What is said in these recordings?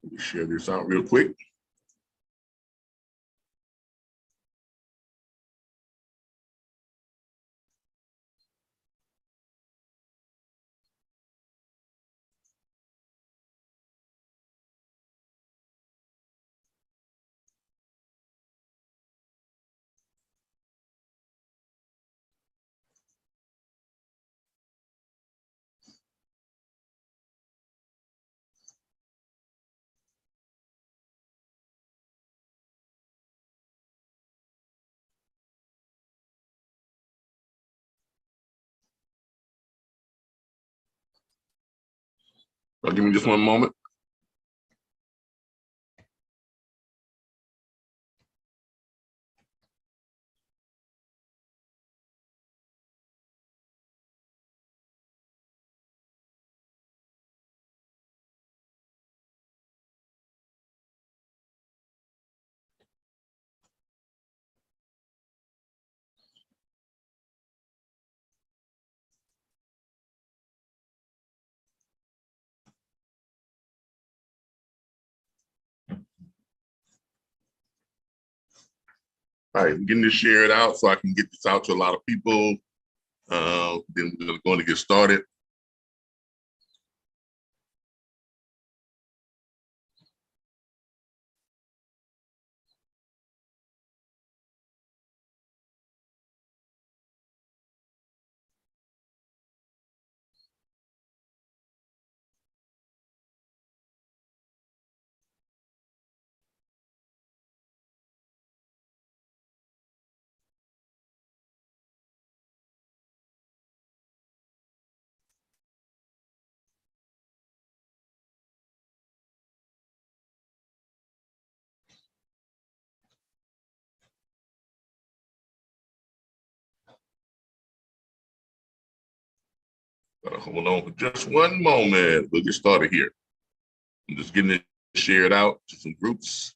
Let me share this out real quick. Give me just one moment. All right, I'm getting this shared out so I can get this out to a lot of people. Then we're going to get started. Hold on for just one moment. We'll get started here. I'm just getting it shared out to some groups.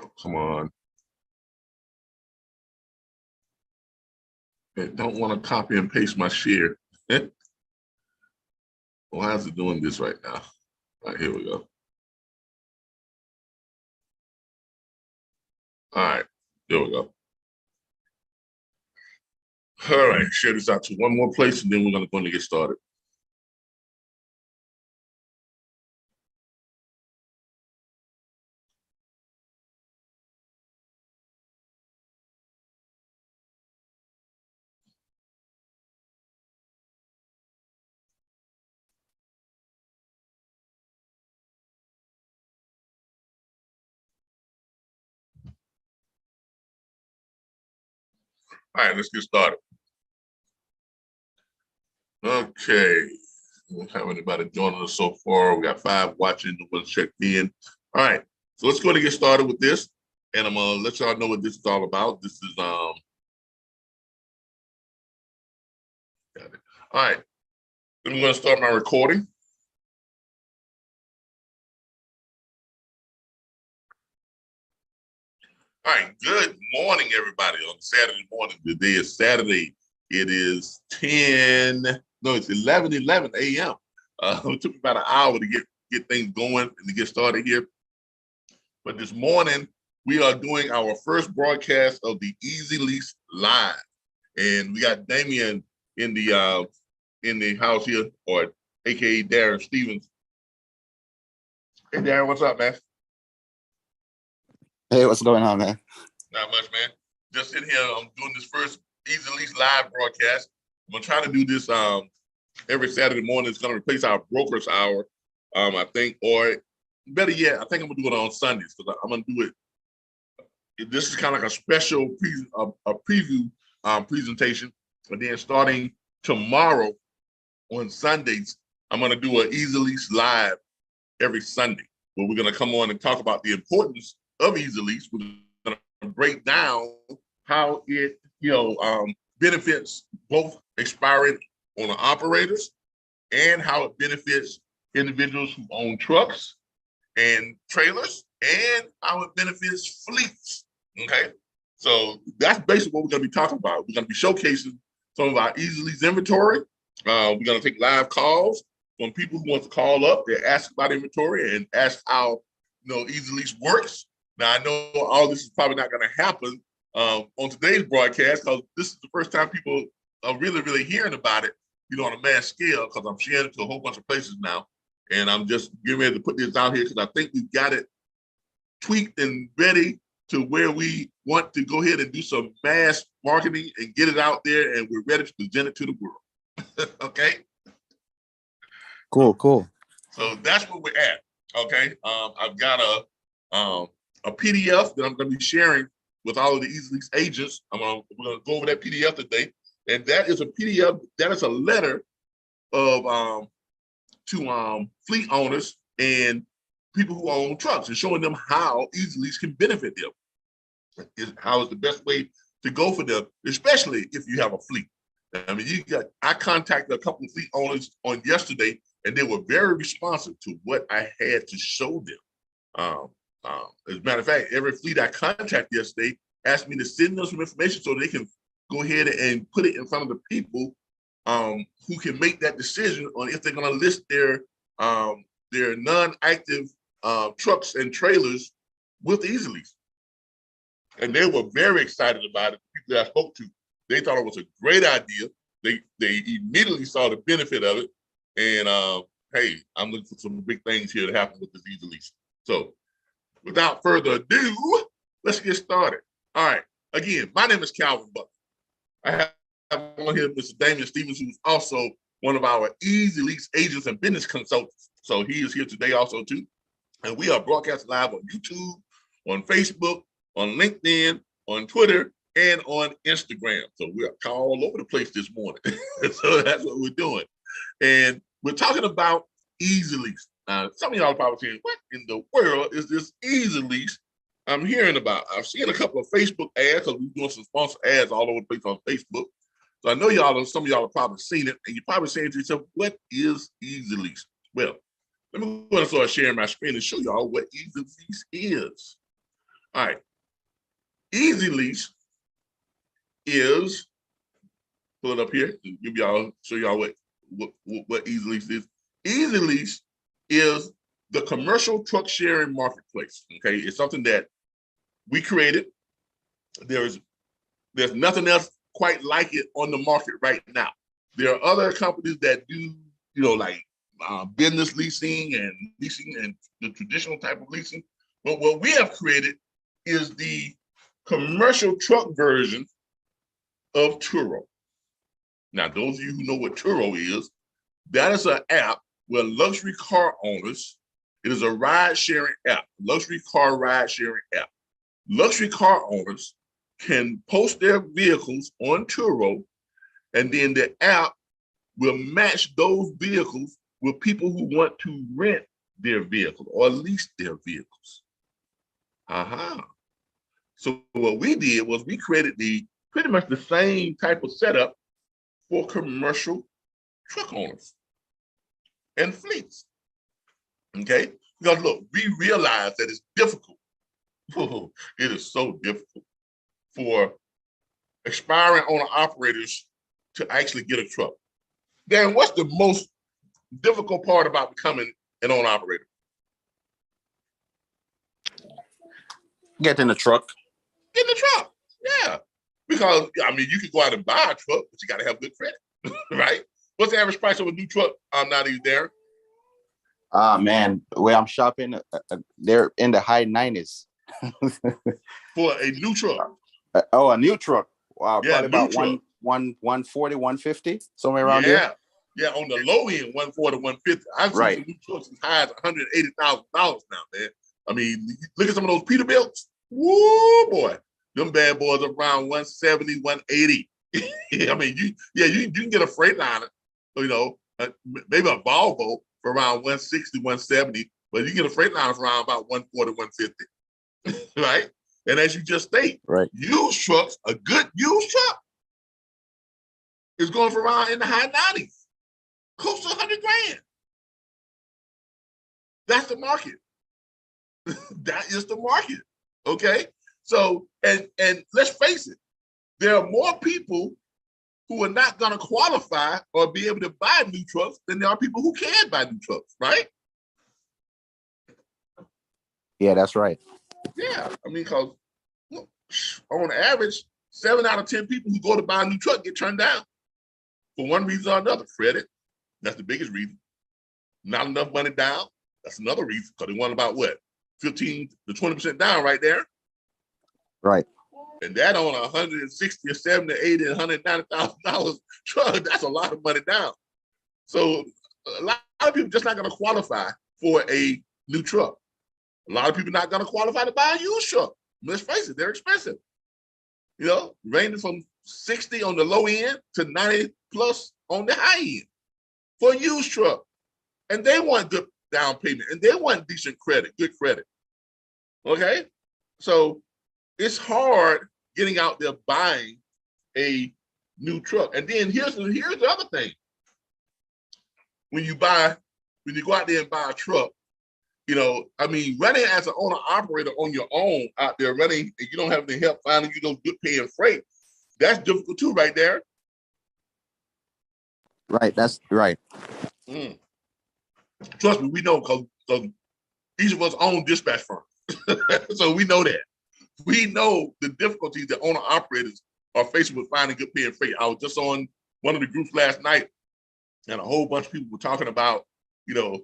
Oh, come on. I don't want to copy and paste my share. Why is it doing this right now? All right, here we go. All right, there we go. All right, share this out to one more place and then we're going to get started. All right, let's get started. Okay, we don't have anybody joining us so far. We got 5 watching, the ones checked in. All right, so let's go ahead and get started with this. And I'm gonna let y'all know what this is all about. This is got it. All right. I'm going to start my recording. All right, good morning, everybody. On Saturday morning, today is Saturday. It is 11:11 a.m. It took me about an hour to get things going and to get started here. But this morning, we are doing our first broadcast of the Easy Lease Live. And we got Damian in the house here, or AKA Darren Stevens. Hey, Darren, what's up, man? Hey, what's going on, man? Not much, man. Just sitting here. I'm doing this first Easy Lease Live broadcast. I'm gonna try to do this every Saturday morning. It's gonna replace our broker's hour, I think, or better yet, I think I'm gonna do it on Sundays because I'm gonna do it. This is kind of like a special preview presentation. And then starting tomorrow on Sundays, I'm gonna do an Easy Lease Live every Sunday, where we're gonna come on and talk about the importance of Easy Lease. We're gonna break down how it, benefits both expiring owner operators and how it benefits individuals who own trucks and trailers, and how it benefits fleets. Okay, so that's basically what we're going to be talking about. We're going to be showcasing some of our Easy Lease inventory. We're going to take live calls from people who want to call up. They ask about inventory and ask how Easy Lease works. Now, I know all this is probably not going to happen on today's broadcast because this is the first time people are really hearing about it, on a mass scale, because I'm sharing it to a whole bunch of places now. And I'm just getting ready to put this out here because I think we've got it tweaked and ready to where we want to go ahead and do some mass marketing and get it out there, and we're ready to present it to the world. Okay? Cool. So that's where we're at. Okay? I've got a PDF that I'm going to be sharing with all of the Easy Lease agents. We're going to go over that PDF today. And that is a PDF, that is a letter of to fleet owners and people who own trucks, and showing them how Easy Lease can benefit them. How is the best way to go for them, especially if you have a fleet. I mean, I contacted a couple of fleet owners on yesterday, and they were very responsive to what I had to show them. As a matter of fact, every fleet I contacted yesterday asked me to send them some information so they can go ahead and put it in front of the people who can make that decision on if they're going to list their non-active trucks and trailers with Easy Lease. And they were very excited about it. The people that I spoke to, they thought it was a great idea. They immediately saw the benefit of it. And hey, I'm looking for some big things here to happen with this Easy Lease. So without further ado, let's get started. All right. Again, my name is Calvin Butler. I have on here Mr. Damian Stevens, who's also one of our Easy Lease agents and business consultants. So he is here today also too. And we are broadcasting live on YouTube, on Facebook, on LinkedIn, on Twitter, and on Instagram. So we're all over the place this morning. So that's what we're doing. And we're talking about Easy Lease. Now, some of y'all are probably saying, what in the world is this Easy Lease I'm hearing about? I've seen a couple of Facebook ads, because we're doing some sponsored ads all over the place on Facebook. So I know some of y'all have probably seen it, and you're probably saying to yourself, what is Easy Lease? Well, let me go and start sharing my screen and show y'all what Easy Lease is. All right. Easy Lease is, pull it up here, show y'all what Easy Lease is. Easy Lease is the commercial truck sharing marketplace. Okay, it's something that we created. There's nothing else quite like it on the market right now. There are other companies that do, business leasing and the traditional type of leasing. But what we have created is the commercial truck version of Turo. Now, those of you who know what Turo is, that is an app where luxury car owners, it is a ride-sharing app, luxury car ride-sharing app. Luxury car owners can post their vehicles on Turo, and then the app will match those vehicles with people who want to rent their vehicle or lease their vehicles. So what we did was we created pretty much the same type of setup for commercial truck owners. and fleets. Okay, because look, we realize that it's difficult. It is so difficult for expiring owner operators to actually get a truck. Dan, what's the most difficult part about becoming an owner operator? Getting a truck. Getting a truck, yeah. Because I mean, you can go out and buy a truck, but you got to have good credit, right? What's the average price of a new truck? Now that there. Man, where I'm shopping, they're in the high 90s. For a new truck. A new truck. Wow, yeah, probably about truck. 140, 150, somewhere around there. Yeah, on the low end, 140, 150. I've seen some new trucks as high as $180,000 now, man. I mean, look at some of those Peterbilts. Woo, boy. Them bad boys are around 170, 180. I mean, you can get a Freightliner, you know, maybe a Volvo for around 160, 170, but you get a Freightliner for around about 140, 150, right? And as you just state, right, used trucks, a good used truck is going for around in the high 90s, close to 100 grand. That's the market. That is the market, okay? So, and let's face it, there are more people who are not going to qualify or be able to buy new trucks than there are people who can buy new trucks, right? Yeah, that's right. Yeah, I mean, because on average, 7 out of 10 people who go to buy a new truck get turned down for one reason or another. Credit, that's the biggest reason. Not enough money down, that's another reason, because they want about what, 15 to 20% down right there. Right. And that on $160 or $70, $80, $190,000 truck, that's a lot of money down. So a lot of people just not going to qualify for a new truck. A lot of people not going to qualify to buy a used truck. Let's face it, they're expensive. You know, ranging from 60 on the low end to 90 plus on the high end for a used truck. And they want good down payment and they want decent credit, good credit. Okay? So it's hard getting out there buying a new truck. And then here's the other thing. When you go out there and buy a truck, you know, I mean, running as an owner operator on your own out there running, and you don't have any help finding you those good paying freight, that's difficult too, right there. Right, that's right. Trust me, we know because each of us own dispatch firms. So we know that. We know the difficulties that owner operators are facing with finding good paying freight. I was just on one of the groups last night, and a whole bunch of people were talking about, you know,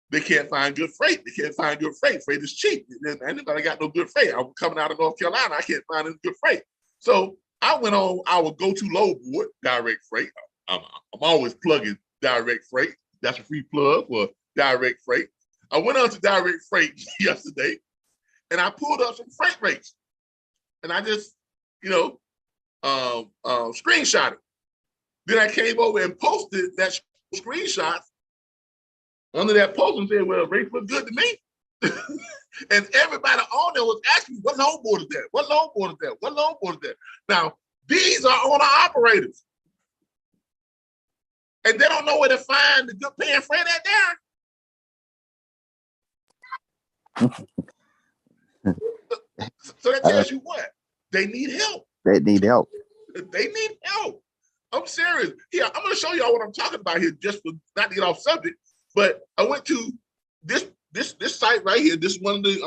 they can't find good freight. They can't find good freight. Freight is cheap. Anybody got no good freight. I'm coming out of North Carolina. I can't find any good freight. So I went on our go-to load board, Direct Freight. I'm always plugging Direct Freight. That's a free plug for Direct Freight. I went on to Direct Freight yesterday, and I pulled up some freight rates. And I just, you know, screenshot it. Then I came over and posted that screenshot under that post and said, well, rates look good to me. And everybody on there was asking me, what load board is that? What load board is that? What load board is that? Now, these are owner operators. And they don't know where to find the good paying freight at there. So that tells you what? They need help. They need help. They need help. I'm serious. Here, I'm going to show y'all what I'm talking about here, just for not to get off subject. But I went to this site right here. This is one of the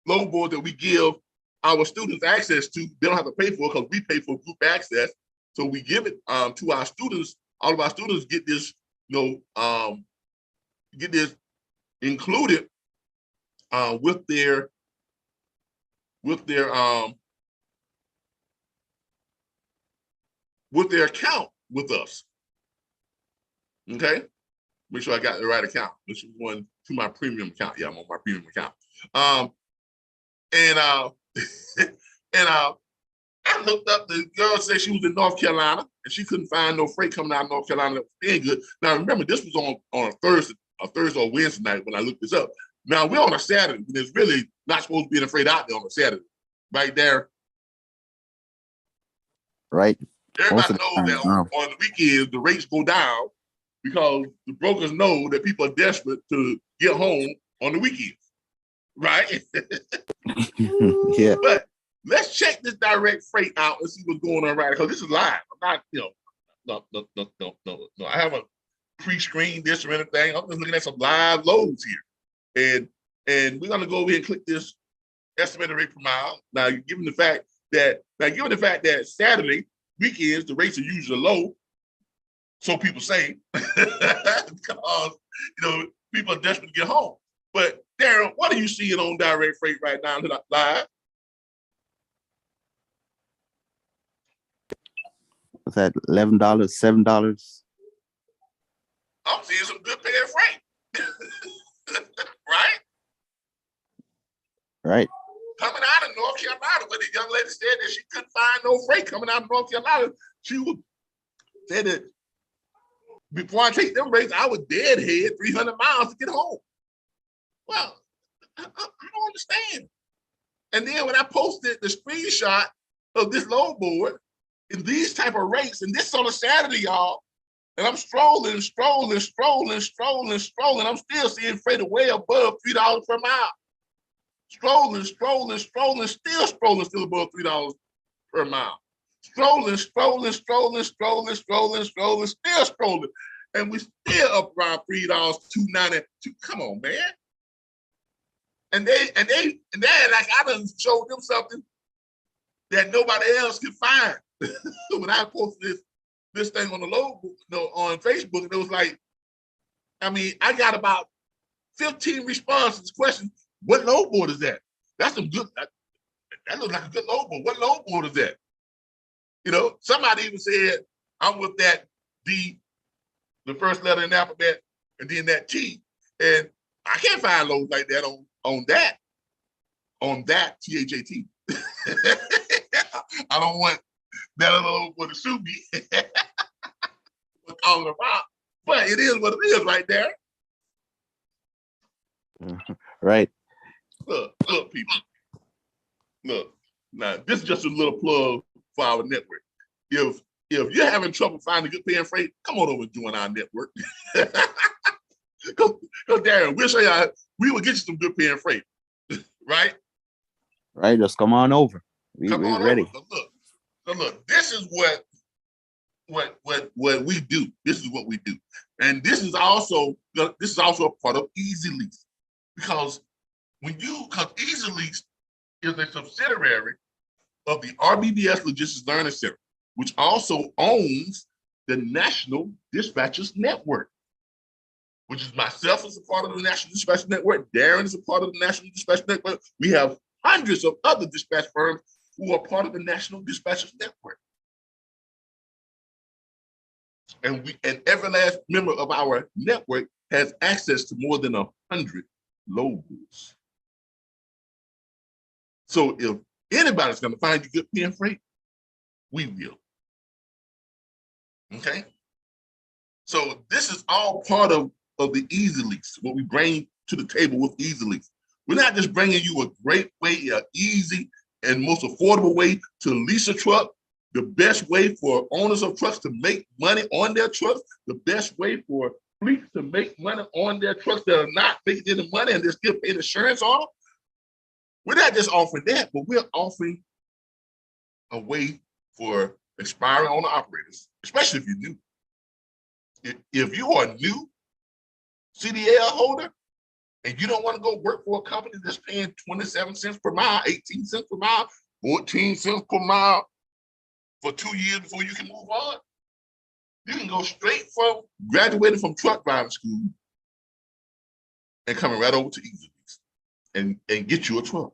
load boards that we give our students access to. They don't have to pay for it because we pay for group access. So we give it to our students. All of our students get this, you know, get this included with their account with us. Okay, make sure I got the right account. This is one to my premium account. Yeah, I'm on my premium account. And I looked up, the girl said she was in North Carolina and she couldn't find no freight coming out of North Carolina that was being good. Now remember, this was on a Thursday or Wednesday night when I looked this up. Now we're on a Saturday, and there's really not supposed to be any freight out there on a Saturday. Right there. Right. Everybody knows that on the weekends the rates go down because the brokers know that people are desperate to get home on the weekends, right? Yeah. But let's check this direct freight out and see what's going on right, because this is live. I'm not, no. I haven't pre-screened this or anything. I'm just looking at some live loads here. And we're gonna go over here and click this estimated rate per mile. Now, given the fact that Saturday weekends the rates are usually low, so people say, because people are desperate to get home. But Darren, what are you seeing on direct freight right now live? What's that? $11, $7? I'm seeing some good paying freight. Right? Right. Coming out of North Carolina, but the young lady said that she couldn't find no freight coming out of North Carolina. She said that before I take them rates, I was deadhead 300 miles to get home. Well, I don't understand. And then when I posted the screenshot of this load board in these type of rates, and this is on a Saturday, y'all, and I'm strolling. I'm still seeing freight way above $3 per mile. Strolling, still above $3 per mile. Strolling, still strolling. And we still up around $3, $2.90. Come on, man. And they like I done showed them something that nobody else could find. When I posted this thing on the load, on Facebook, and it was like, I mean, I got about 15 responses, questions. What load board is that? That's some good. That looks like a good load board. What load board is that? Somebody even said, I'm with that D, the first letter in the alphabet, and then that T. And I can't find loads like that on that THAT. I don't want that other load board to sue me. We're calling them out. But it is what it is right there. Right. Look, people. Look, now this is just a little plug for our network. If you're having trouble finding good paying freight, come on over and join our network. Because Darren, we'll show you we will get you some good paying freight. Right? Right. Just come on over. We're ready. Look, this is what we do. This is what we do. And this is also a part of Easy Lease. Because Easy Lease is a subsidiary of the RBBS Logistics Learning Center, which also owns the National Dispatchers Network, which is myself as a part of the National Dispatch Network. Darren is a part of the National Dispatch Network. We have hundreds of other dispatch firms who are part of the National Dispatchers Network. And every last member of our network has access to more than 100 load boards. So if anybody's going to find you good paying freight, we will. Okay? So this is all part of the Easy Lease, what we bring to the table with Easy Lease. We're not just bringing you a great way, an easy and most affordable way to lease a truck, the best way for owners of trucks to make money on their trucks, the best way for fleets to make money on their trucks that are not making any money and they're still paying insurance on them. We're not just offering that, but we're offering a way for aspiring owner operators, especially if you're new. If you are a new CDL holder and you don't want to go work for a company that's paying 27 cents per mile, 18 cents per mile, 14 cents per mile for 2 years before you can move on, you can go straight from graduating from truck driving school and coming right over to Easy Lease and get you a truck.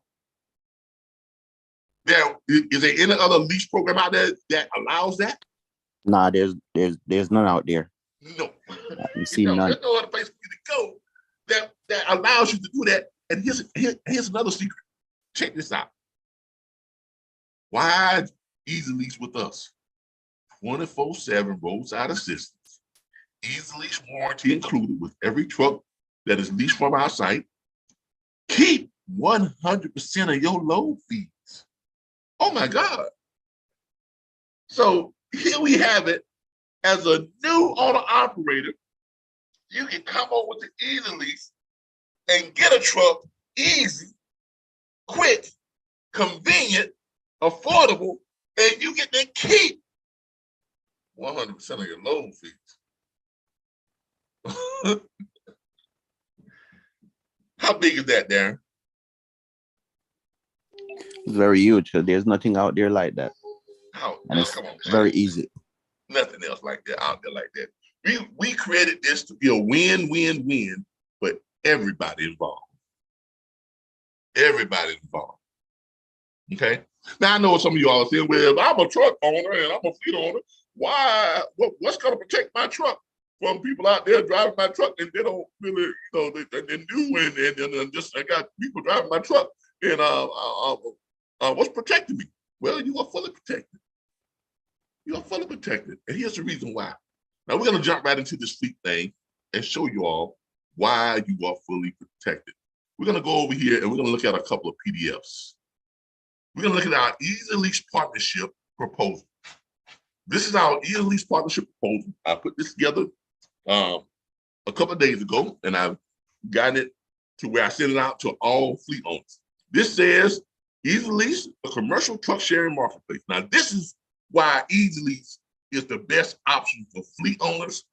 Now, is there any other lease program out there that allows that? Nah, there's none out there. No. You see none. There's no other place for you to go that allows you to do that. And here's another secret. Check this out. Why Easy Lease with us? 24/7 roadside assistance. Easy Lease warranty included with every truck that is leased from our site. Keep 100% of your load fees. Oh my God. So here we have it. As a new owner operator, you can come on with the Easy Lease and get a truck easy, quick, convenient, affordable, and you get to keep 100% of your loan fees. How big is that, Darren? It's very huge. So there's nothing out there like that. And it's come on, very easy. Nothing else like that out there like that. We created this to be a win-win-win for everybody involved. Everybody involved. Okay. Now I know what some of you all are saying. Well, if I'm a truck owner and I'm a fleet owner, what's going to protect my truck from people out there driving my truck and they don't really, they do and just I got people driving my truck and what's protecting me? Well, you are fully protected. You are fully protected, and here's the reason why. Now we're going to jump right into this fleet thing and show you all why you are fully protected. We're going to go over here and we're going to look at a couple of PDFs. We're going to look at our Easy Lease partnership proposal. This is our Easy Lease partnership proposal. I put this together a couple of days ago, and I've gotten it to where I sent it out to all fleet owners. This says Easy Lease, a commercial truck sharing marketplace. Now, this is why Easy Lease is the best option for fleet owners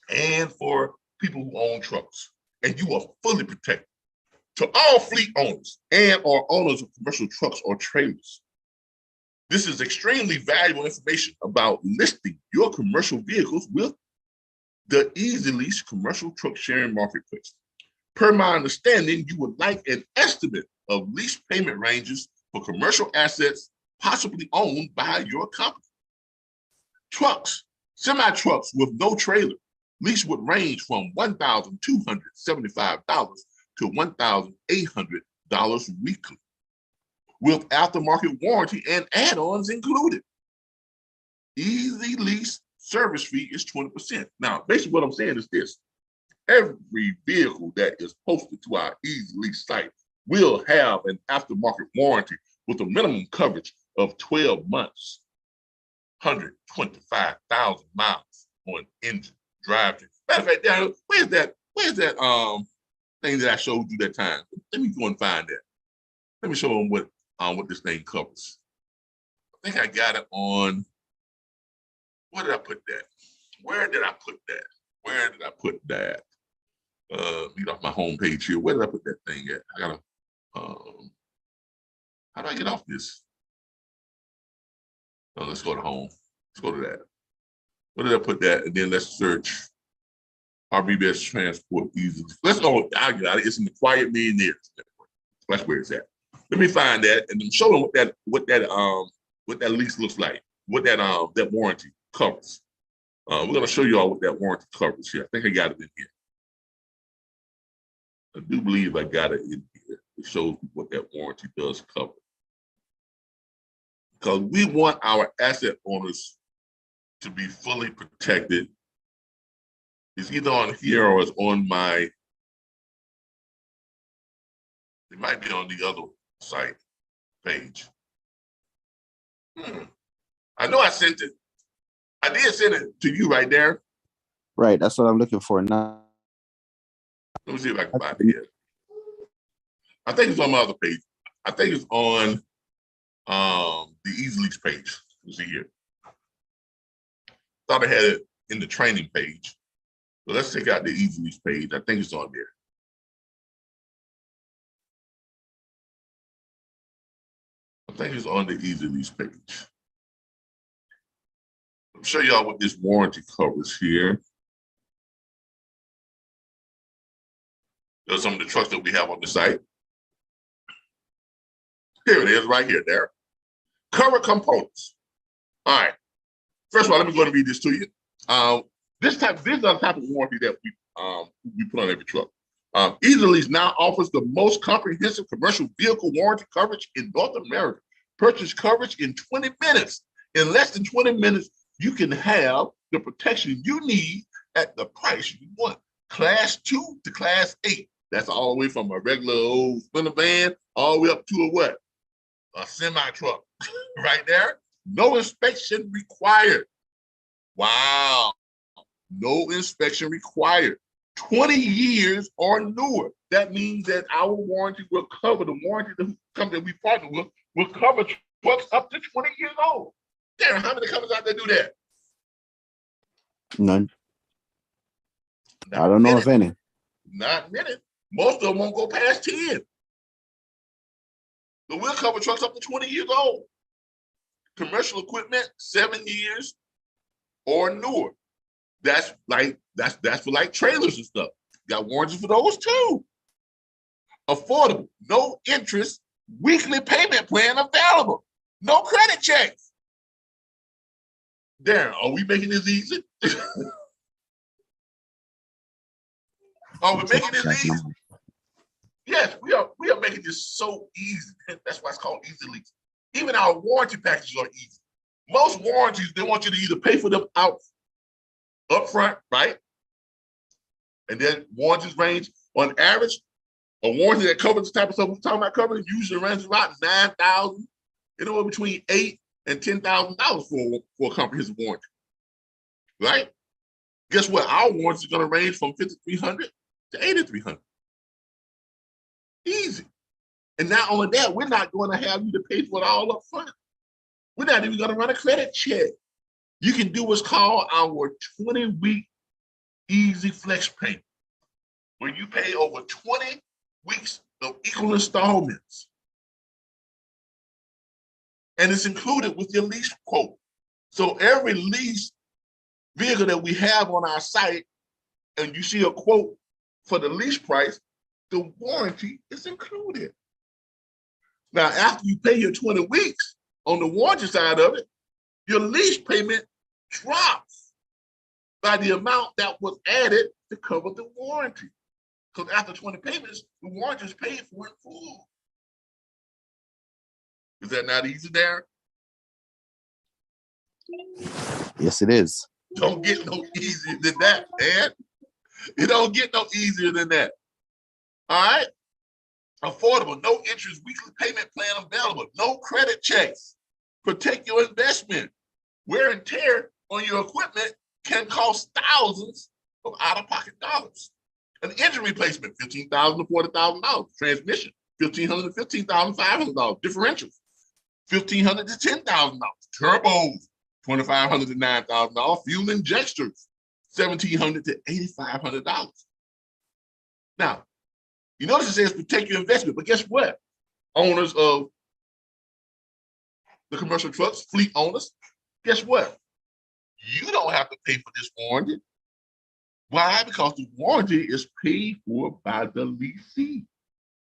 and for people who own trucks. And you are fully protected. To all fleet owners and or owners of commercial trucks or trailers, this is extremely valuable information about listing your commercial vehicles with the Easy Lease commercial truck sharing marketplace. Per my understanding, you would like an estimate of lease payment ranges for commercial assets possibly owned by your company. Trucks, semi-trucks with no trailer, lease would range from $1,275 to $1,800 weekly, with aftermarket warranty and add-ons included. Easy Lease service fee is 20%. Now, basically what I'm saying is this. Every vehicle that is posted to our Easy Lease site will have an aftermarket warranty with a minimum coverage of 12 months, 125,000 miles on engine, drivetrain. Matter of fact, Darren, where's that thing that I showed you that time? Let me go and find that. Let me show them what this thing covers. I think I got it on, where did I put that? Where did I put that? Lead off my home page here. Where did I put that thing at? I gotta, how do I get off this? Let's go to home. Let's go to that. Where did I put that? And then let's search RBBS transport easy. Let's go. I got it. It's in the Quiet Millionaires Network. That's where it's at. Let me find that and then show them what that lease looks like. What that warranty covers. We're gonna show you all what that warranty covers here. I think I got it in here. I do believe I got it in here. It shows what that warranty does cover. Because we want our asset owners to be fully protected. It's either on here or it's on my, it might be on the other site page. I know I sent it. I did send it to you right there. Right, that's what I'm looking for now. Let me see if I can find it here. I think it's on my other page. I think it's on the Easy Lease page. You see here. Thought I had it in the training page. So let's take out the Easy Lease page. I think it's on there. I think it's on the Easy Lease page. I'll show y'all what this warranty covers here. There's some of the trucks that we have on the site. Here it is, right here, there. Covered components. All right. First of all, let me go and read this to you. This is the type of warranty that we put on every truck. Easy Lease now offers the most comprehensive commercial vehicle warranty coverage in North America. Purchase coverage in 20 minutes. In less than 20 minutes, you can have the protection you need at the price you want. Class 2 to Class 8. That's all the way from a regular old sprinter van all the way up to a what? A semi-truck. Right there. No inspection required. Wow. No inspection required. 20 years or newer. That means that our warranty will cover the warranty the company that we partner with will cover trucks up to 20 years old. Darren, how many companies out there do that? None. Not I don't know if any. Not many. Most of them won't go past 10. But we'll cover trucks up to 20 years old. Commercial equipment, 7 years or newer. That's for like trailers and stuff. Got warranties for those too. Affordable, no interest, weekly payment plan available. No credit checks. Darren, are we making this easy? Are we making this easy? Yes, we are making this so easy. That's why it's called Easy Lease. Even our warranty packages are easy. Most warranties, they want you to either pay for them out upfront, right? And then warranties range on average. A warranty that covers the type of stuff we're talking about covering usually runs about $9,000, anywhere between $8,000 and $10,000 for a comprehensive warranty, right? Guess what? Our warranty is going to range from $5,300 to $8,300. Easy. And not only that, we're not going to have you to pay for it all up front. We're not even going to run a credit check. You can do what's called our 20-week easy flex payment, where you pay over 20 weeks of equal installments. And it's included with your lease quote. So every lease vehicle that we have on our site, and you see a quote for the lease price, the warranty is included. Now, after you pay your 20 weeks on the warranty side of it, your lease payment drops by the amount that was added to cover the warranty. Because after 20 payments, the warranty is paid for in full. Is that not easy, Darren? Yes, it is. Don't get no easier than that, man. It don't get no easier than that. All right? Affordable, no interest, weekly payment plan available, no credit checks. Protect your investment. Wear and tear on your equipment can cost thousands of out-of-pocket dollars. An engine replacement, $15,000 to $40,000. Transmission, $1,500 to $15,500. Differentials, $1,500 to $10,000. Turbos, $2,500 to $9,000. Fuel injectors, $1,700 to $8,500. Now, you notice it says protect your investment, but guess what? Owners of the commercial trucks, fleet owners, guess what? You don't have to pay for this warranty. Why? Because the warranty is paid for by the lessee,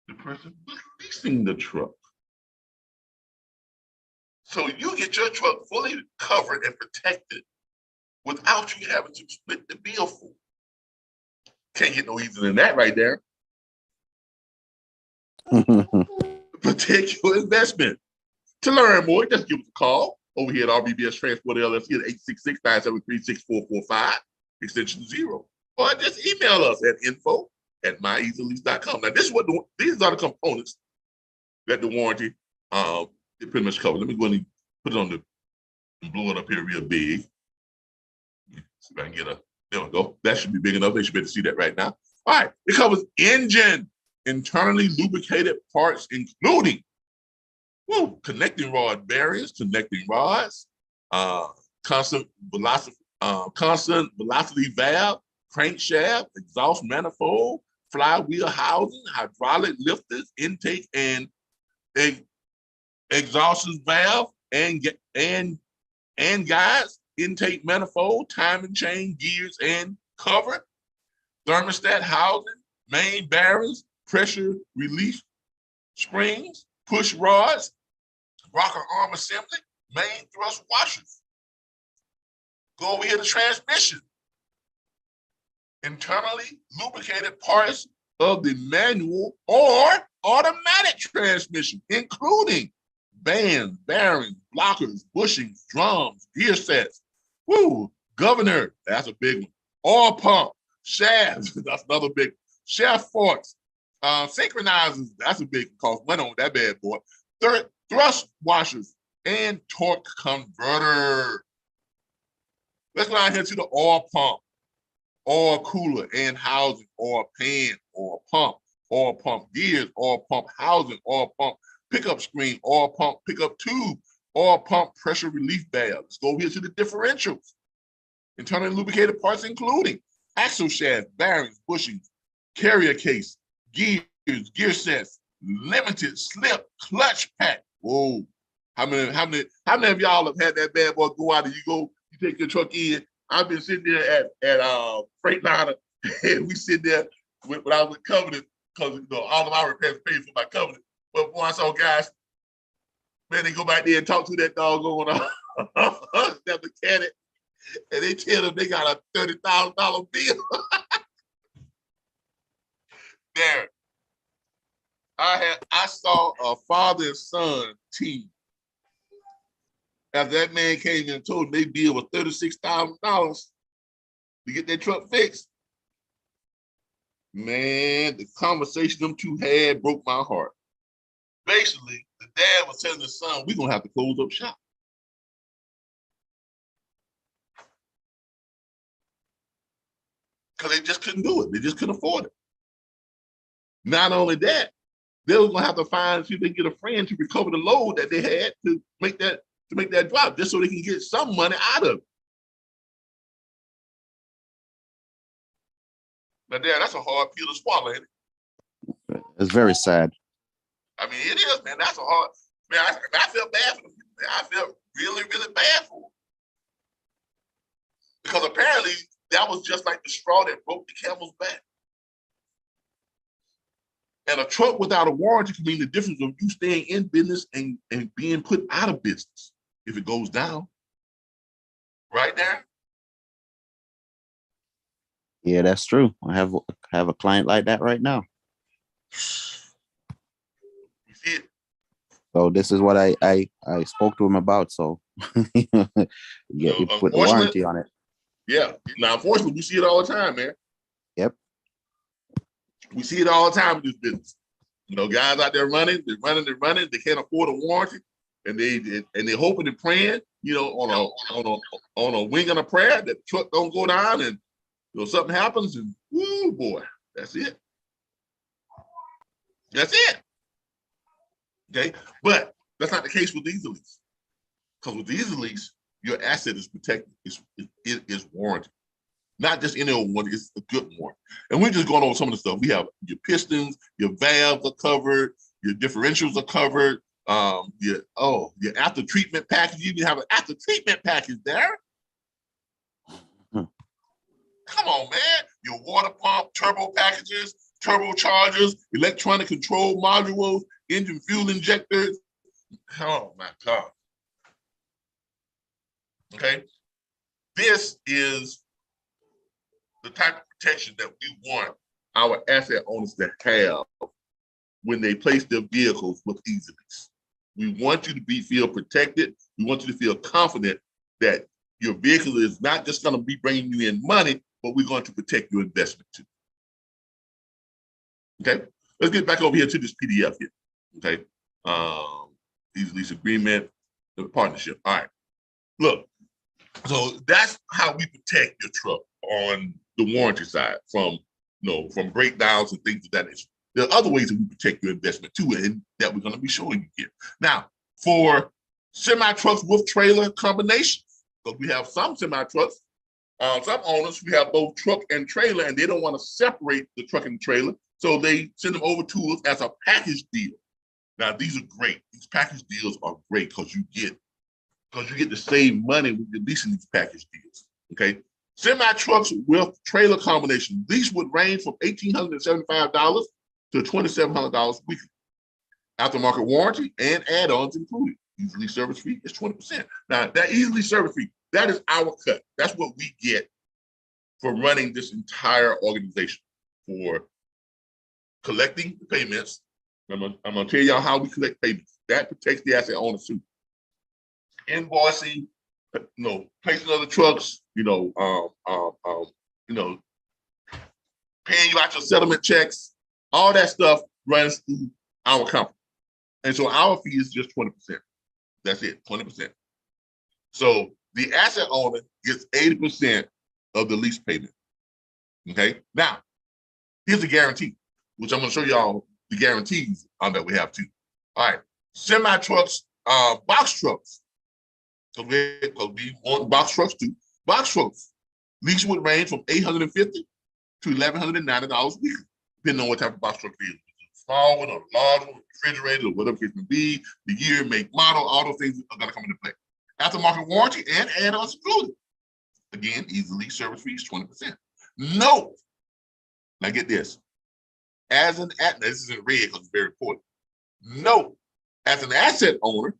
the person leasing the truck. So you get your truck fully covered and protected without you having to split the bill for it. Can't get no easier than that right there. Protect your investment. To learn more, just give us a call over here at RBBS Transport LLC at 866-973-6445, extension 0. Or just email us at info@myeasylease.com. Now, this is what these are the components that the warranty it pretty much covers. Let me go ahead and put it on and blow it up here real big. See if I can get there we go. That should be big enough. They should be able to see that right now. All right, it covers engine, internally lubricated parts, including connecting rod bearings, connecting rods, constant velocity valve, crankshaft, exhaust manifold, flywheel housing, hydraulic lifters, intake and exhaust valve, and guides, intake manifold, timing chain, gears and cover, thermostat housing, main bearings, pressure relief springs, push rods, rocker arm assembly, main thrust washers. Go over here to transmission. Internally lubricated parts of the manual or automatic transmission, including bands, bearings, blockers, bushings, drums, gear sets, governor, that's a big one, oil pump, shafts, that's another big one, shaft forks, synchronizers, that's a big cost, went on that bad boy, thrust washers, and torque converter. Let's go down here to the oil pump. oil cooler and housing, oil pan, oil pump gears, oil pump housing, oil pump pickup screen, oil pump pickup tube, oil pump pressure relief valve. Let's go here to the differentials. Internally lubricated parts including axle shaft, bearings, bushings, carrier case, gears, gear sets, limited slip, clutch pack. Whoa. How many of y'all have had that bad boy go out and you take your truck in? I've been sitting there at Freightliner and we sit there when I was with Covenant because all of my repairs paid for by Covenant. But boy, I saw guys, man, they go back there and talk to that doggone that mechanic, and they tell them they got a $30,000 bill. There, I saw a father and son team. After that man came in and told them they bill was $36,000 to get their truck fixed. Man, the conversation them two had broke my heart. Basically, the dad was telling the son, we're going to have to close up shop. Because they just couldn't do it. They just couldn't afford it. Not only that, they were going to have to see if they can get a friend to recover the load that they had to make that drop, just so they can get some money out of it. Now, Dad, that's a hard pill to swallow, ain't it? It's very sad. I mean, it is, man. That's a hard, man. I feel bad for them. I feel really, really bad for them. Because apparently that was just like the straw that broke the camel's back. And a truck without a warranty can mean the difference of you staying in business and being put out of business if it goes down. Right there. Yeah, that's true. I have a client like that right now. You see it? So this is what I spoke to him about. So yeah, you put the warranty on it. Yeah. Now, unfortunately, we see it all the time, man. Yep. We see it all the time in this business. Guys out there running. They can't afford a warranty, and they're hoping and praying, on a wing and a prayer that the truck don't go down, and something happens, and woo boy, that's it. That's it. Okay, but that's not the case with Easy Lease, because with Easy Lease, your asset is protected. It is warranted. Not just any old one, it's a good one. And we're just going over some of the stuff. We have your pistons, your valves are covered, your differentials are covered, your after treatment package. You even have an after treatment package there. Come on, man. Your water pump, turbo packages, turbochargers, electronic control modules, engine fuel injectors. Oh my God. Okay. This is the type of protection that we want our asset owners to have when they place their vehicles with Easy Lease. We want you to feel protected. We want you to feel confident that your vehicle is not just going to be bringing you in money, but we're going to protect your investment too. Okay, let's get back over here to this PDF here. Okay, Easy Lease agreement, the partnership. All right, look, so that's how we protect your truck on the warranty side from breakdowns and things of that nature. There are other ways that we protect your investment too, and that we're going to be showing you here. Now, for semi trucks with trailer combinations, because we have some semi trucks, some owners who have both truck and trailer, and they don't want to separate the truck and trailer, so they send them over to us as a package deal. Now, these are great. These package deals are great because you get to save money when you're leasing these package deals. Okay. Semi trucks with trailer combination. These would range from $1,875 to $2,700 weekly. Aftermarket warranty and add-ons included. Easy Lease service fee is 20%. Now, that Easy Lease service fee, that is our cut. That's what we get for running this entire organization, for collecting the payments. I'm gonna tell y'all how we collect payments. That protects the asset owner too. Invoicing, placing other trucks, paying you out your settlement checks, all that stuff runs through our company. And so our fee is just 20%. That's it, 20%. So the asset owner gets 80% of the lease payment. Okay. Now, here's a guarantee, which I'm going to show y'all the guarantees that we have too. All right. Semi trucks, box trucks. Because we want box trucks too. Box trucks. Lease would range from $850 to $1,190 weekly, depending on what type of box truck it is. Small one or large one, refrigerator, or whatever it may be, the year, make, model, all those things are going to come into play. Aftermarket warranty and add-ons included. Again, easily service fees, 20%. No. Now get this. As an this is in red because it's very important. No. As an asset owner,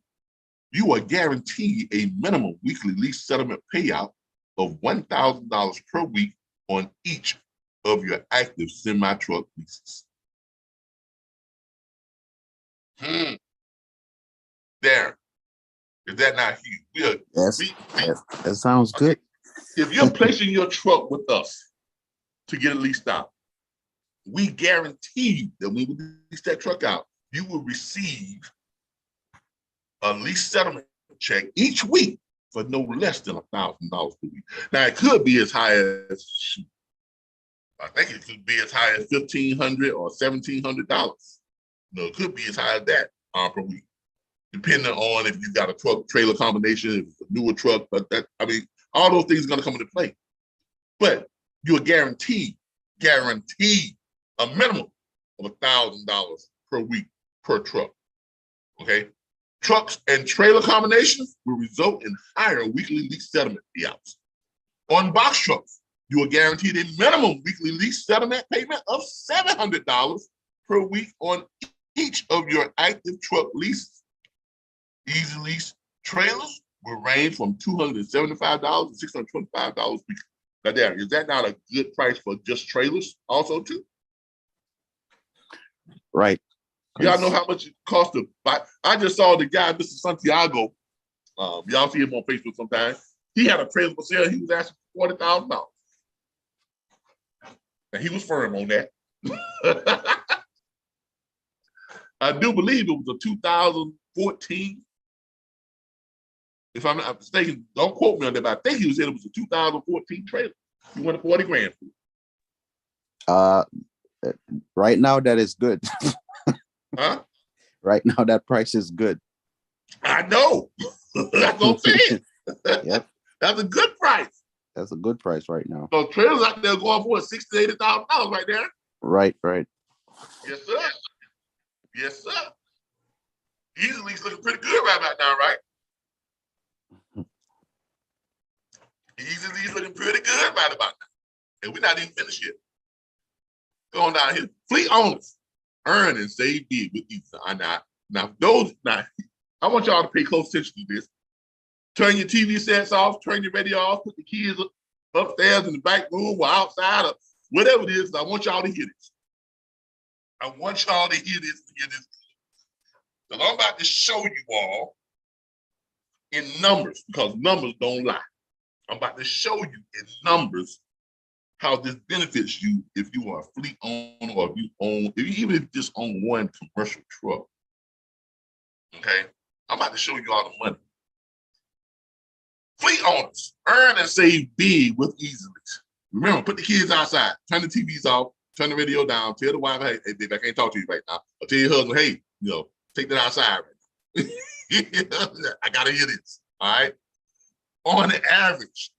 you are guaranteed a minimum weekly lease settlement payout of $1,000 per week on each of your active semi-truck leases. There. Is that not huge? Yes, that sounds good. If you're placing your truck with us to get it leased out, we guarantee that when we lease that truck out, you will receive a lease settlement check each week for no less than $1,000 per week. Now, it could be as high as, I think it could be as high as $1,500 or $1,700. No, it could be as high as that per week, depending on if you got a truck trailer combination, if it's a newer truck. But that, I mean, all those things are going to come into play. But you're guaranteed a minimum of $1,000 per week per truck. Okay. Trucks and trailer combinations will result in higher weekly lease settlement payouts. On box trucks, you are guaranteed a minimum weekly lease settlement payment of $700 per week on each of your active truck leases. Easy lease trailers will range from $275 to $625 weekly. Now, there, is that not a good price for just trailers also too? Right. Y'all know how much it costs to buy. I just saw the guy, Mr. Santiago. Y'all see him on Facebook sometimes. He had a trailer for sale. He was asking for $40,000. And he was firm on that. I do believe it was a 2014. If I'm not mistaken, don't quote me on that, but I think he was saying it was a 2014 trailer. He wanted 40 grand for it. Right now that is good. Huh? Right now that price is good. I know. That's what I'm saying. Yep. That's a good price. That's a good price right now. So trailers out there going for $60,000 to $80,000 right there. Right. Yes, sir. Yes, sir. Easily looking pretty good right about now, right? Easily looking pretty good right about now. And we're not even finished yet. Go on down here. Fleet owners earn and save big with these. Now, I want y'all to pay close attention to this. Turn your TV sets off, turn your radio off, put the kids upstairs in the back room or outside or whatever it is. I want y'all to hear this. I want y'all to hear this. So I'm about to show you all in numbers, because numbers don't lie. I'm about to show you in numbers how this benefits you if you are a fleet owner or even if you just own one commercial truck. Okay? I'm about to show you all the money. Fleet owners earn and save big with Easy Lease. Remember, put the kids outside, turn the TVs off, turn the radio down, tell the wife, hey, babe, I can't talk to you right now. Or tell your husband, hey, take that outside right now. I gotta hear this. All right. On average,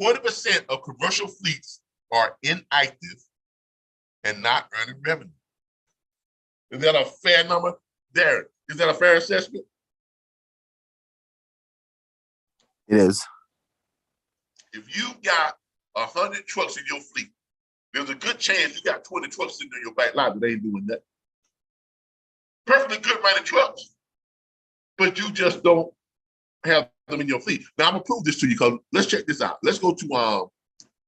20% of commercial fleets are inactive and not earning revenue. Is that a fair number? Darren, is that a fair assessment? It is. If you got 100 trucks in your fleet, there's a good chance you got 20 trucks sitting in your back lot that ain't doing that. Perfectly good running trucks, but you just don't have them in your fleet. Now I'm gonna prove this to you, because let's check this out. Let's go to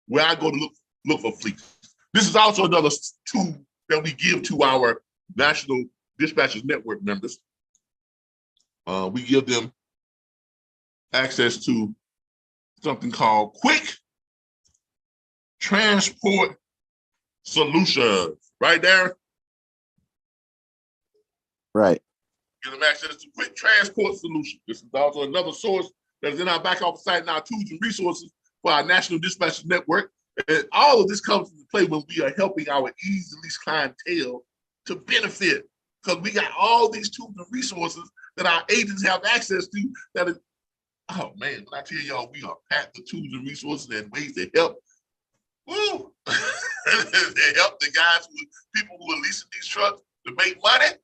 where I go to look for fleets. This is also another tool that we give to our National Dispatchers Network members. We give them access to something called Quick Transport Solutions. Right there. Right. Give them access to Quick Transport Solutions. This is also another source that is in our back office site and our tools and resources for our National Dispatchers Network. And all of this comes into play when we are helping our easy lease clientele to benefit, because we got all these tools and resources that our agents have access to that is, oh man, when I tell y'all we are packed with tools and resources and ways to help. Woo! They help the guys people who are leasing these trucks to make money,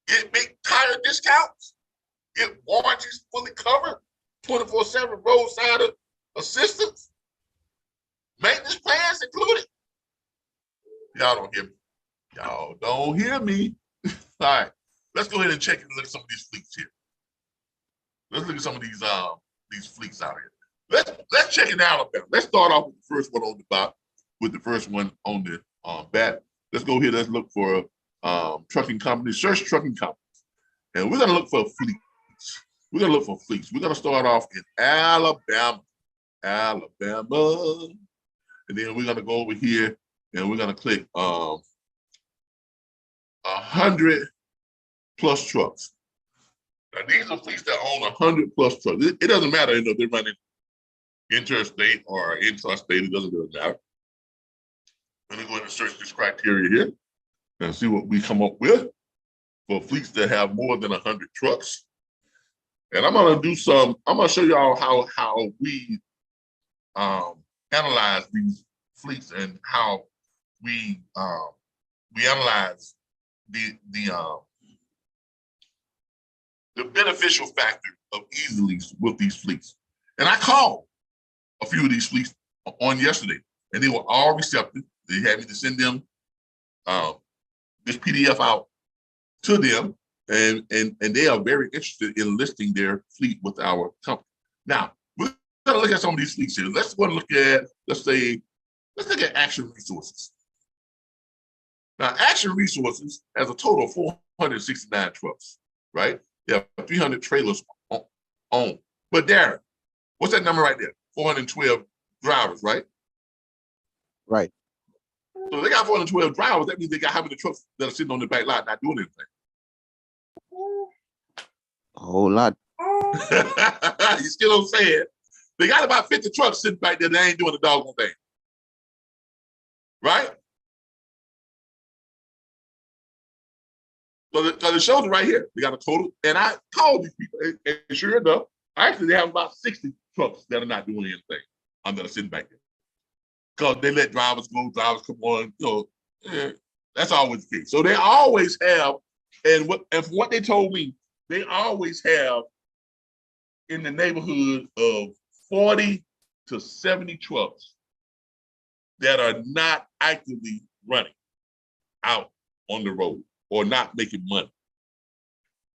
get big tire discounts, get warranties fully covered, 24/7 roadside assistance, maintenance plans included. Y'all don't hear me. Y'all don't hear me. All right, let's go ahead and check and look at some of these fleets here. Let's look at some of these fleets out here. Let's check it out. Let's start off with the first one on the bottom, with the first one on the bat. Let's go here. Let's look for trucking companies, search trucking companies. And we're gonna look for fleets. We're gonna look for fleets. We're gonna start off in Alabama. And then we're gonna go over here and we're gonna click 100 plus trucks. Now these are fleets that own 100 plus trucks. It doesn't matter, you know, they're running interstate or intrastate, it doesn't really matter. Let me go ahead and search this criteria here and see what we come up with for fleets that have more than 100 trucks. And I'm gonna show y'all how we analyze these fleets and how we analyze the beneficial factor of easy lease with these fleets. And I called a few of these fleets on yesterday, and they were all receptive. They had me to send them this PDF out to them, and they are very interested in listing their fleet with our company. Now, we're gonna look at some of these fleets here. Let's go and look at, let's look at Action Resources. Now, Action Resources has a total of 469 trucks, right? They have 300 trailers on. But Darren, what's that number right there? 412 drivers, right? Right. So they got 412 drivers. That means they got how many trucks that are sitting on the back lot not doing anything? A whole lot. You still don't say it. They got about 50 trucks sitting back there that ain't doing the doggone thing. Right? So it shows it right here. They got a total, and I called these people, and sure enough, actually they have about 60 trucks that are not doing anything. I'm gonna sit back there. Because they let drivers go, drivers come on, you know, that's always the case. So they always have, and from what they told me, they always have in the neighborhood of 40 to 70 trucks that are not actively running out on the road or not making money.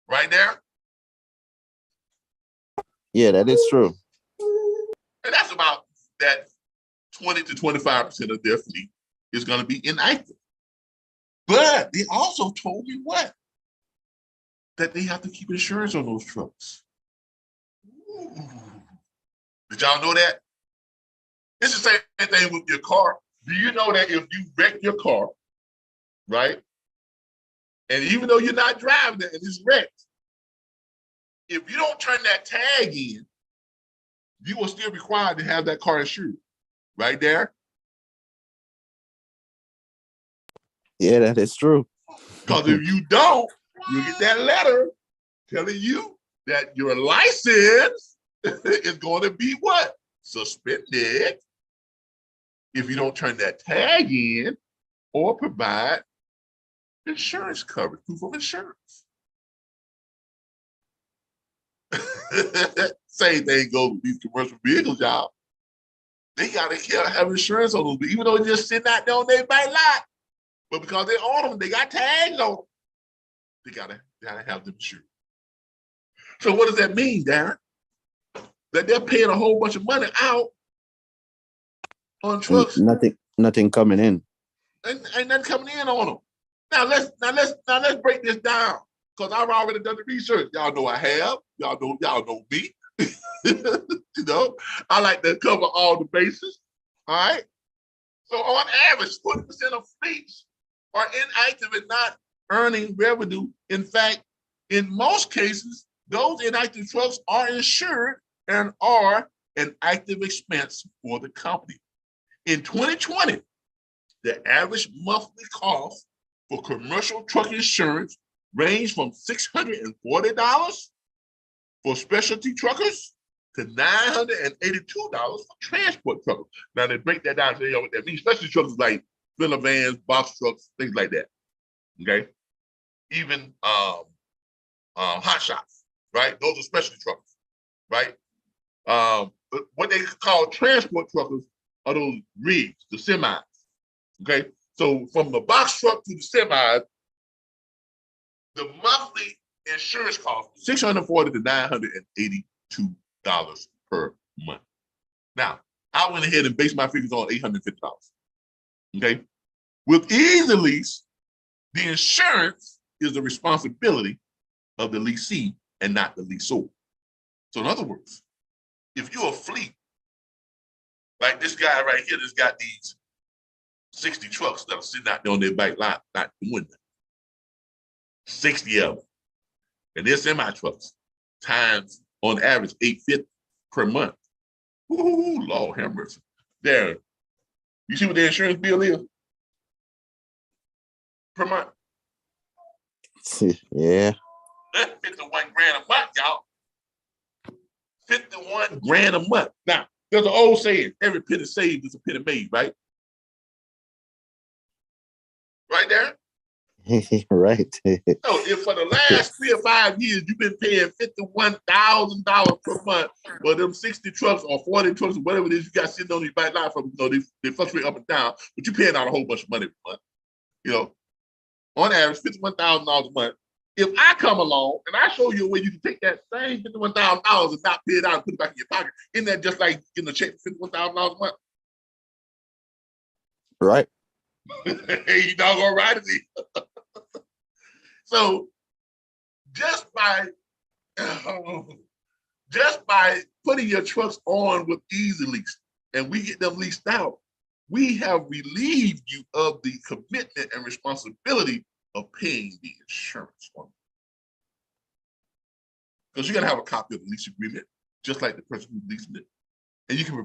Right there? Yeah, that is true. And that's about that 20 to 25% of their fleet is going to be inactive. But they also told me what? That they have to keep insurance on those trucks. Ooh. Did y'all know that? It's the same thing with your car. Do you know that if you wreck your car, right? And even though you're not driving it and it's wrecked, if you don't turn that tag in, you will still be required to have that car insured. Right there? Yeah, that is true. Because if you don't, you get that letter telling you that your license is going to be what? Suspended if you don't turn that tag in or provide insurance coverage, proof of insurance. Same thing goes with these commercial vehicles, y'all. They gotta have insurance on them, even though they're just sitting out there on their back lot. But because they own them, they got tags on them. They gotta have them insured. So what does that mean, Darren? That they're paying a whole bunch of money out on trucks. Nothing coming in. Ain't nothing coming in on them. Now let's break this down. Because I've already done the research. Y'all know I have. Y'all know me. You know, I like to cover all the bases. All right. So on average, 40% of fleets are inactive and not earning revenue. In fact, in most cases, those inactive trucks are insured and are an active expense for the company. In 2020, the average monthly cost for commercial truck insurance ranged from $640 for specialty truckers to $982 for transport truckers. Now they break that down to you know what that means. Specialty truckers like filler vans, box trucks, things like that. Okay, even hot shots, right? Those are specialty truckers, right? But what they call transport truckers are those rigs, the semis. Okay, so from the box truck to the semis, the monthly insurance cost $640 to $982 per month. Now, I went ahead and based my figures on $850. Okay, with Easy Lease, the insurance is the responsibility of the leasee and not the leaseor. So in other words, if you're a fleet, like this guy right here that's got these 60 trucks that are sitting out there on their back lot, not doing that. 60 of them. And they're semi-trucks, times on average $850 per month. Ooh, Lord have mercy. Darren, you see what the insurance bill is? Per month? Yeah. That's 51 grand a month, y'all. 51 grand a month. Now, there's an old saying, every penny saved is a penny made, right? Right there? Right. So if for the last 3 or 5 years, you've been paying $51,000 per month for them 60 trucks or 40 trucks or whatever it is you got sitting on your back line from, you know, they fluctuate up and down, but you're paying out a whole bunch of money every month. You know, on average, $51,000 a month. If I come along and I show you a way you can take that same $51,000 and not pay it out and put it back in your pocket, isn't that just like getting a check for $51,000 a month? Right. You doggone right, is he? So just by putting your trucks on with Easy Lease and we get them leased out, we have relieved you of the commitment and responsibility of paying the insurance on it. Because you're gonna have a copy of the lease agreement, just like the person who's leasing it. And you can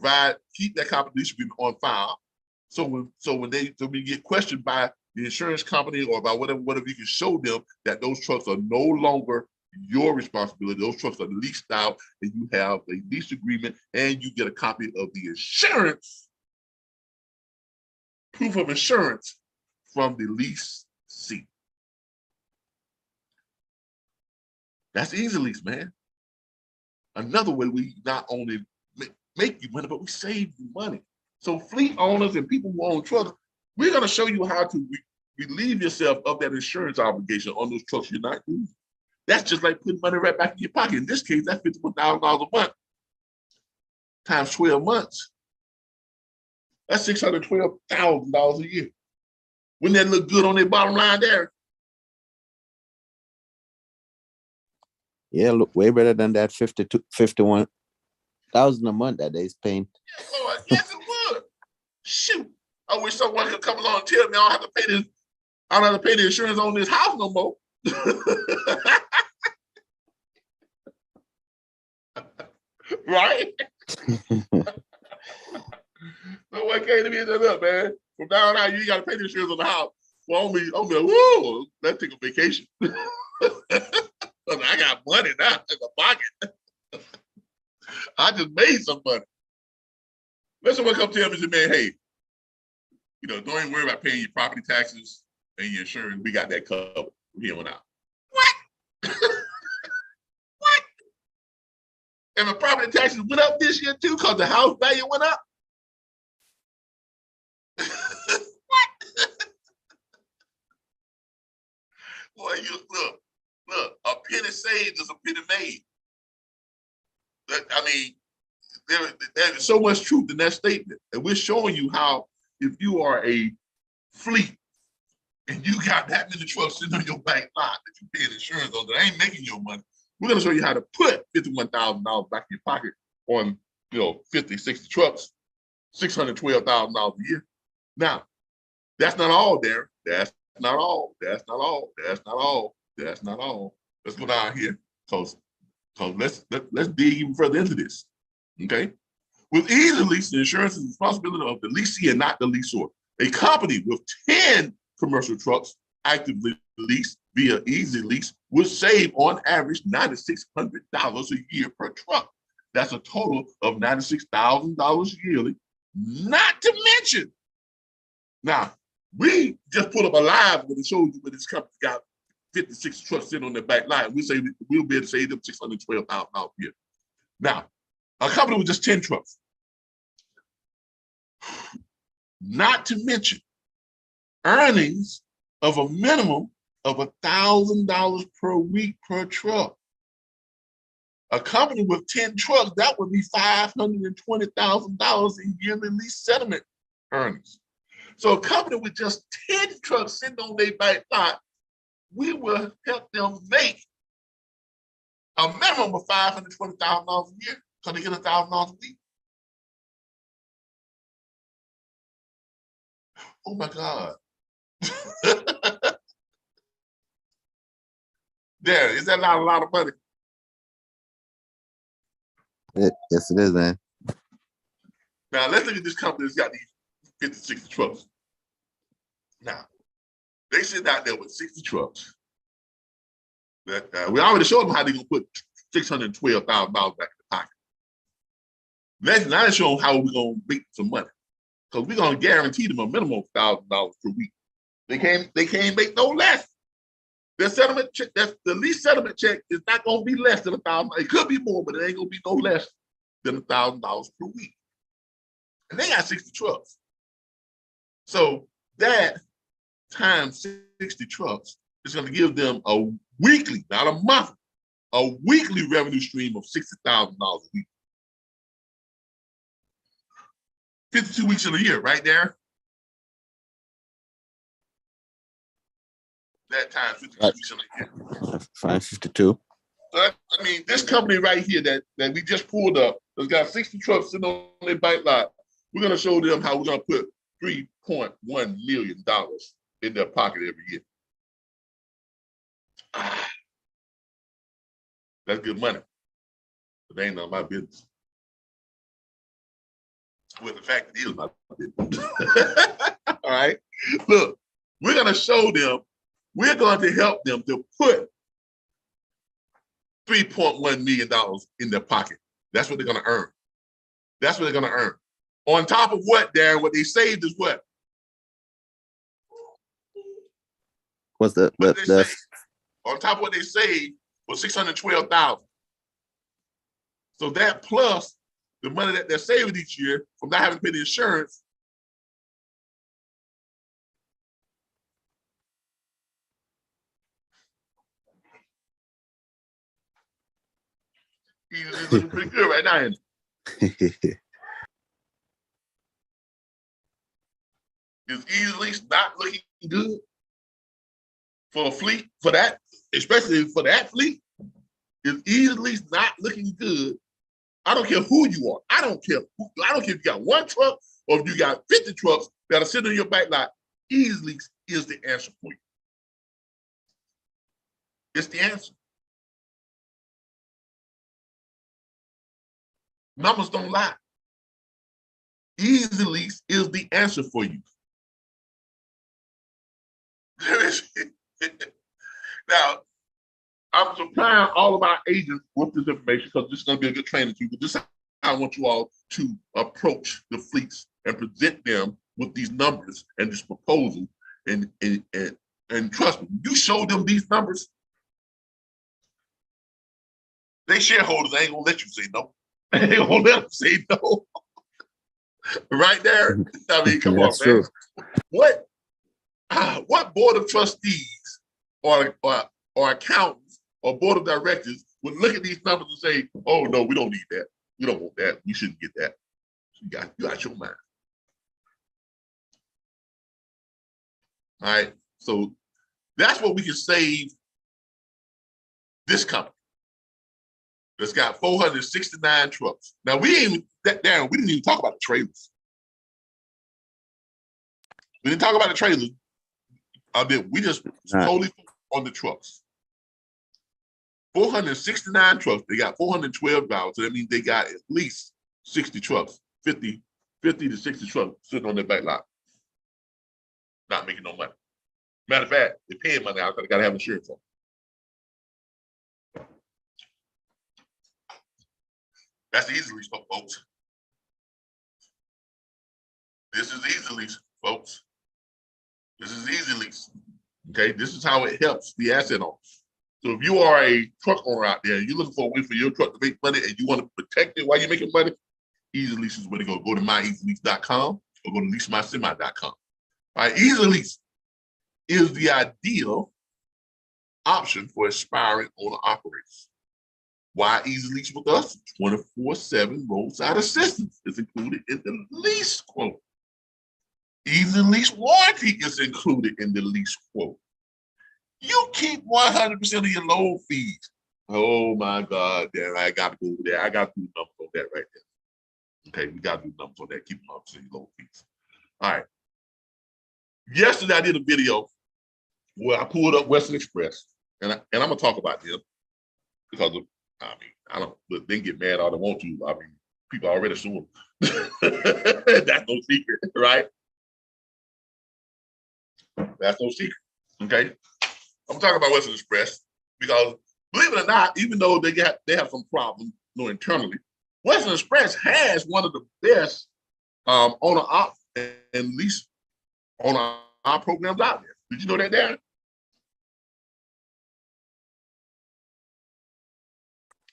keep that copy of the lease agreement on file. So when you get questioned by the insurance company or by whatever, you can show them that those trucks are no longer your responsibility. Those trucks are leased out and you have a lease agreement and you get a copy of the insurance, proof of insurance from the leasee. That's Easy Lease, man. Another way we not only make you money, but we save you money. So fleet owners and people who own trucks, we're going to show you how to relieve yourself of that insurance obligation on those trucks you're not using. That's just like putting money right back in your pocket. In this case, that's $51,000 a month times 12 months. That's $612,000 a year. Wouldn't that look good on their bottom line there? Yeah, look way better than that 51,000 a month that they's paying. Yes, Lord. Yes, it would. Shoot. I wish someone could come along and tell me I don't have to pay this. I don't have to pay the insurance on this house no more. Right? No one came to me and said, look, man, from now on out, you got to pay the insurance on the house. Well, I'm like, whoa, let's take a vacation. I got money now in the pocket. I just made some money. Let someone come tell me, man, hey, you know, don't even worry about paying your property taxes and your insurance. We got that covered from here on out. What? What? And the property taxes went up this year too because the house value went up? What? Boy, look, a penny saved is a penny made. I mean, there is so much truth in that statement. And we're showing you how if you are a fleet and you got that many trucks sitting on your back lot that you pay insurance on that ain't making your money, we're going to show you how to put $51,000 back in your pocket on, 50, 60 trucks, $612,000 a year. Now, that's not all there. That's not all. That's not all. That's not all. That's not all. Let's go down here because let's dig even further into this. Okay. With Easy Lease, the insurance is the responsibility of the leasee and not the leaser. A company with 10 commercial trucks actively leased via Easy Lease would save on average $9,600 a year per truck. That's a total of $96,000 yearly, not to mention. Now, we just put up a live where it shows you where this company got 56 trucks sitting on their back line. We say we'll be able to save them $612,000 a year. Now, a company with just 10 trucks, not to mention earnings of a minimum of $1,000 per week per truck. A company with 10 trucks, that would be $520,000 in yearly lease settlement earnings. So a company with just 10 trucks sitting on their back lot, we will help them make a minimum of $520,000 a year because they get $1,000 a week. Oh my God. There, is that not a lot of money? Yes, it is, man. Now let's look at this company that's got these 50, 60 trucks. Now, they sit out there with 60 trucks. We already showed them how they're going to put $612,000 back in the pocket. Now let's show them how we're going to make some money. Because we're going to guarantee them a minimum of $1,000 per week. They can't make no less. Their settlement check, the lease settlement check is not going to be less than $1,000. It could be more, but it ain't going to be no less than $1,000 per week. And they got 60 trucks. So that times 60 trucks is going to give them a weekly, not a month, a weekly revenue stream of $60,000 a week. 52 weeks in a year, right there. That times 52 weeks in a year. 552. So I mean, this company right here that we just pulled up, that's got 60 trucks sitting on their bike lot, we're going to show them how we're going to put $3.1 million in their pocket every year. That's good money. But they ain't none of my business. Well, the fact it is my business. All right. Look, we're going to show them, we're going to help them to put $3.1 million in their pocket. That's what they're going to earn. That's what they're going to earn. On top of what, Darren, what they saved is what? What's the on top of what they saved was $612,000. So that plus the money that they're saving each year from not having to pay the insurance. He's looking pretty good right now. Is Easy Lease not looking good for a fleet, for that, especially for that fleet? Is Easy Lease not looking good? I don't care who you are. I don't care if you got one truck or if you got 50 trucks that are sitting on your back lot. Easy Lease is the answer for you. It's the answer. Numbers don't lie. Easy Lease is the answer for you. Now, I'm supplying all of our agents with this information because this is going to be a good training to you. But this is how I want you all to approach the fleets and present them with these numbers and this proposal. And trust me, you show them these numbers, they shareholders ain't gonna let you say no. They ain't gonna let them say no. Right there. I mean, come on, man. What board of trustees or accountants or board of directors would look at these numbers and say, oh no, we don't need that. We don't want that. We shouldn't get that. You got your mind. All right. So that's what we can save this company. That's got 469 trucks. Now we didn't even talk about the trailers. We didn't talk about the trailers. We just totally on the trucks. 469 trucks. They got $412. So that means they got at least 60 trucks, 50 to 60 trucks sitting on their back lot, not making no money. Matter of fact, they're paying money out because they got to have insurance on. That's the easy lease, folks. This is easy lease, folks. This is easy lease. Okay, this is how it helps the asset owner. So if you are a truck owner out there, and you're looking for a way for your truck to make money and you want to protect it while you're making money, Easy Lease is where to go. Go to myeasylease.com or go to leasemysemi.com. All right, Easy Lease is the ideal option for aspiring owner operators. Why Easy Lease with us? 24/7 roadside assistance is included in the lease quote. Easy Lease warranty is included in the lease quote. You keep 100% of your load fees. Oh my God, damn, I got to go over there. I got to do numbers on that right there. Okay, we got to do numbers on that. Keep 100% of your load fees. All right. Yesterday, I did a video where I pulled up Western Express, and I'm going to talk about them because of, I don't, but they get mad all they want to. People already sue them. That's no secret, right? That's no secret, okay? I'm talking about Western Express because, believe it or not, even though they have some problems, internally, Western Express has one of the best owner op and lease owner op programs out there. Did you know that, Darren?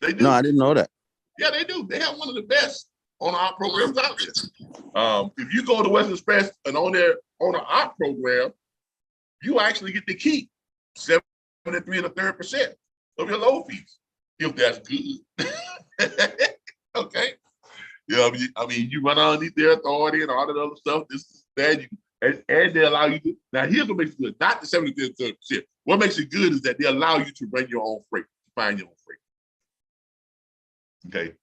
They do. No, I didn't know that. Yeah, they do. They have one of the best owner op programs out there. If you go to Western Express and on their owner op program, you actually get to keep 73 1/3% of your load fees, if that's good. Okay. Yeah, you run underneath their authority and all that other stuff. This is bad. And they allow you to. Now, here's what makes it good. Not the 73 1/3%. What makes it good is that they allow you to run your own freight, to find your own freight. Okay.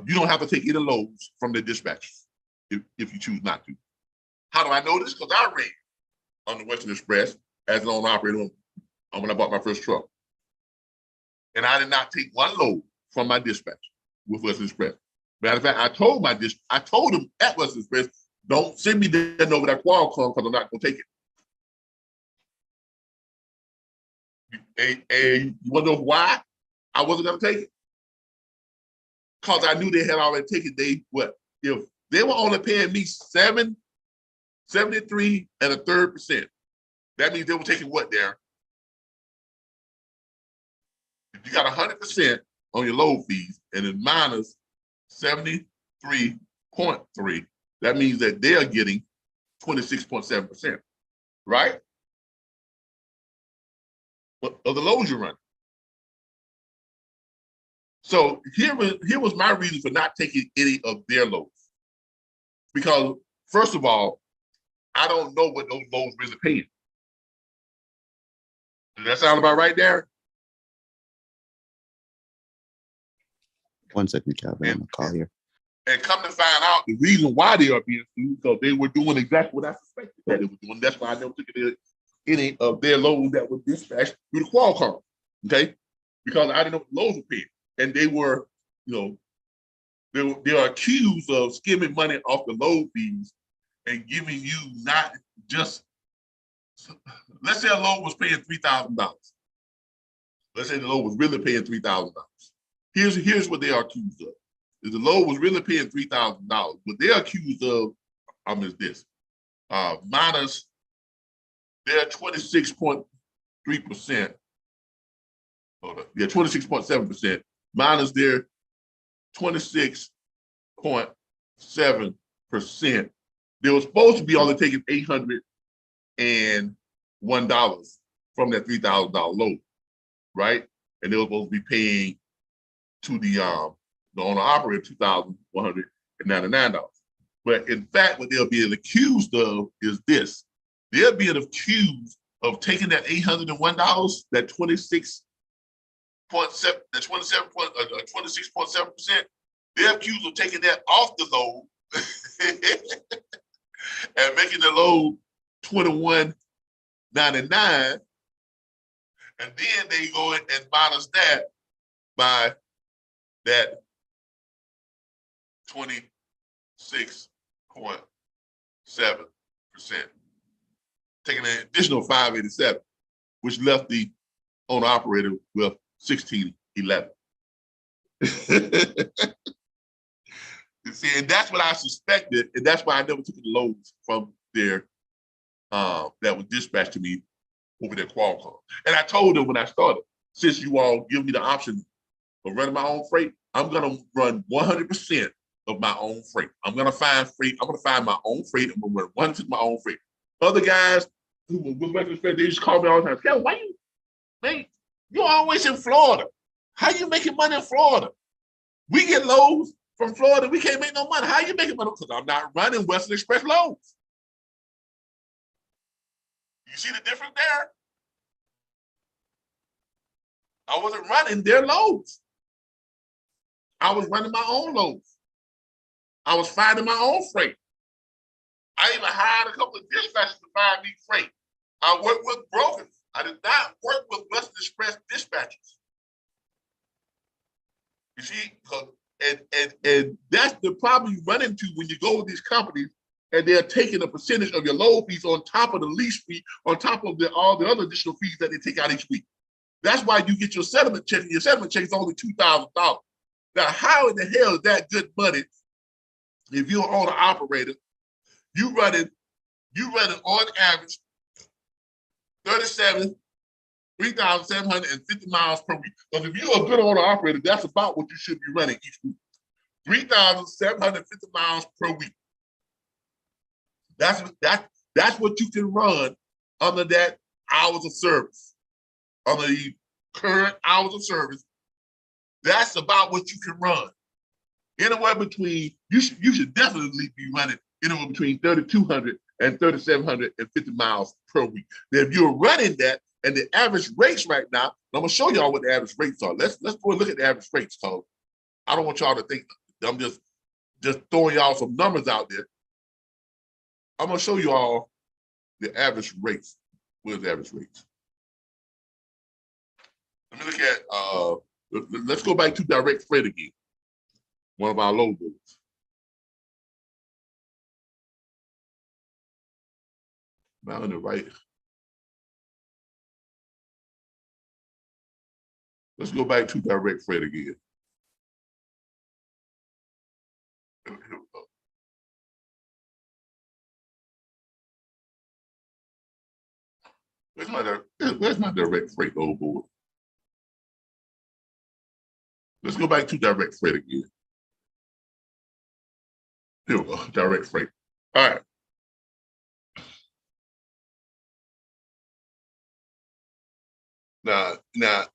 You don't have to take any loads from the dispatchers if you choose not to. How do I know this? Because I ran on the Western Express as an owner operator when I bought my first truck. And I did not take one load from my dispatcher with Western Express. Matter of fact, I told them at Western Express, don't send me there over that Qualcomm because I'm not going to take it. And you want to know why I wasn't going to take it? Because I knew they had already taken if they were only paying me 73 1/3%. That means they were taking what there? If you got 100% on your load fees and it's minus 73.3, that means that they are getting 26.7%, right? Of the loads you're running. So here was my reason for not taking any of their loads. Because first of all, I don't know what those loads really paying. Does that sound about right there? 1 second, Calvin. I'm gonna call here. And come to find out, the reason why they are being sued, because they were doing exactly what I suspected that they were doing. That's why I never took any of their loads that were dispatched through the Qualcomm. Okay, because I didn't know what loads were paying, and they were, they are accused of skimming money off the load fees and giving you not just. Let's say a load was paying $3,000. Let's say the load was really paying $3,000. Here's what they are accused of. If the load was really paying $3,000, what they're accused of is this. Minus their 26.3%. Hold on. Yeah, 26.7%. Minus their 26.7%. They were supposed to be only taking $801 from that $3,000 load, right? And they were supposed to be paying to the owner operator $2,199. But in fact, what they're being accused of is this. They're being accused of taking that $801, that 26.7%. They're accused of taking that off the load and making the load $2,199. And then they go in and minus that by that 26.7%, taking an additional 587, which left the owner operator with 1611. You see, and that's what I suspected, and that's why I never took the loads from there that was dispatched to me over their Qualcomm. And I told them when I started, since you all give me the option of running my own freight, I'm gonna run 100% of my own freight. I'm gonna find freight. I'm gonna find my own freight. I'm gonna run 100% of my own freight. Other guys who were with Western Express, they just call me all the time. Hell, why you, man? You're always in Florida. How you making money in Florida? We get loads from Florida. We can't make no money. How you making money? Because I'm not running Western Express loads. You see the difference there? I wasn't running their loads. I was running my own loads. I was finding my own freight. I even hired a couple of dispatchers to find me freight. I worked with brokers. I did not work with Western Express dispatchers. You see, and that's the problem you run into when you go with these companies and they're taking a percentage of your load fees on top of the lease fee, on top of all the other additional fees that they take out each week. That's why you get your settlement check, and your settlement check is only $2,000. Now, how in the hell is that good money if you're an owner operator? You running on average 3,750 miles per week. Because if you're a good owner operator, that's about what you should be running each week. 3,750 miles per week. That's what you can run under that hours of service. Under the current hours of service, that's about what you can run. Anywhere between, you should definitely be running anywhere between 3,200 and 3,750 miles per week. Now, if you're running that, and the average rates right now, I'm gonna show y'all what the average rates are. Let's go and look at the average rates, because I don't want y'all to think I'm just throwing y'all some numbers out there. I'm gonna show you all the average rates. Where's the average rates? Let me look at, let's go back to direct freight again. One of our load boards. Now on the right. Let's go back to direct freight again. Here we go. Where's my direct freight load board? Let's go back to direct freight again. Here we go, direct freight. All right. Now, and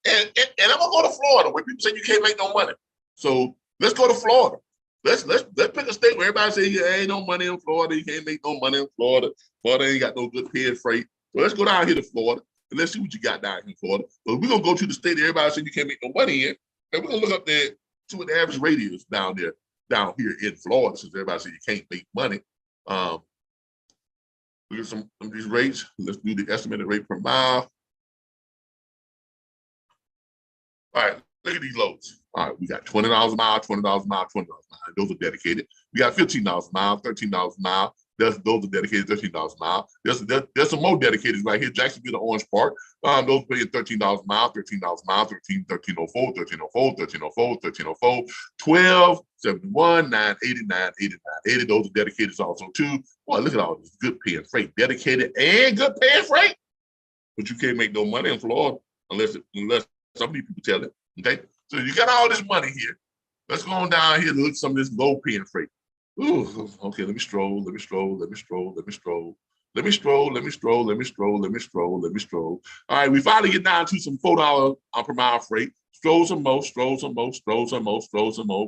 I'm gonna go to Florida where people say you can't make no money. So let's go to Florida. Let's pick a state where everybody say there ain't no money in Florida. You can't make no money in Florida. Florida ain't got no good paid freight. So let's go down here to Florida and let's see what you got down here in Florida. But we're gonna go to the state that everybody said you can't make no money in, and we're gonna look up there to what the average rate is down here in Florida, since everybody said you can't make money. Look at some of these rates. Let's do the estimated rate per mile. All right, look at these loads. All right, we got $20 a mile, $20 a mile, $20 a mile. Those are dedicated. We got $15 a mile, $13 a mile. Those are dedicated, $13 a mile. There's some more dedicated right here. Jacksonville, the Orange Park. Those paying $13 a mile, $13 a mile, 1304, 1304, 1304, 1304, 1271, 980, 980, 980. Those are dedicated also too. Boy, look at all this good paying freight. Dedicated and good paying freight. But you can't make no money in Florida unless some people tell it. Okay, so you got all this money here. Let's go on down here and look at some of this low paying freight. Ooh, okay, let me stroll. All right, we finally get down to some $4 per mile freight. Stroll some more. We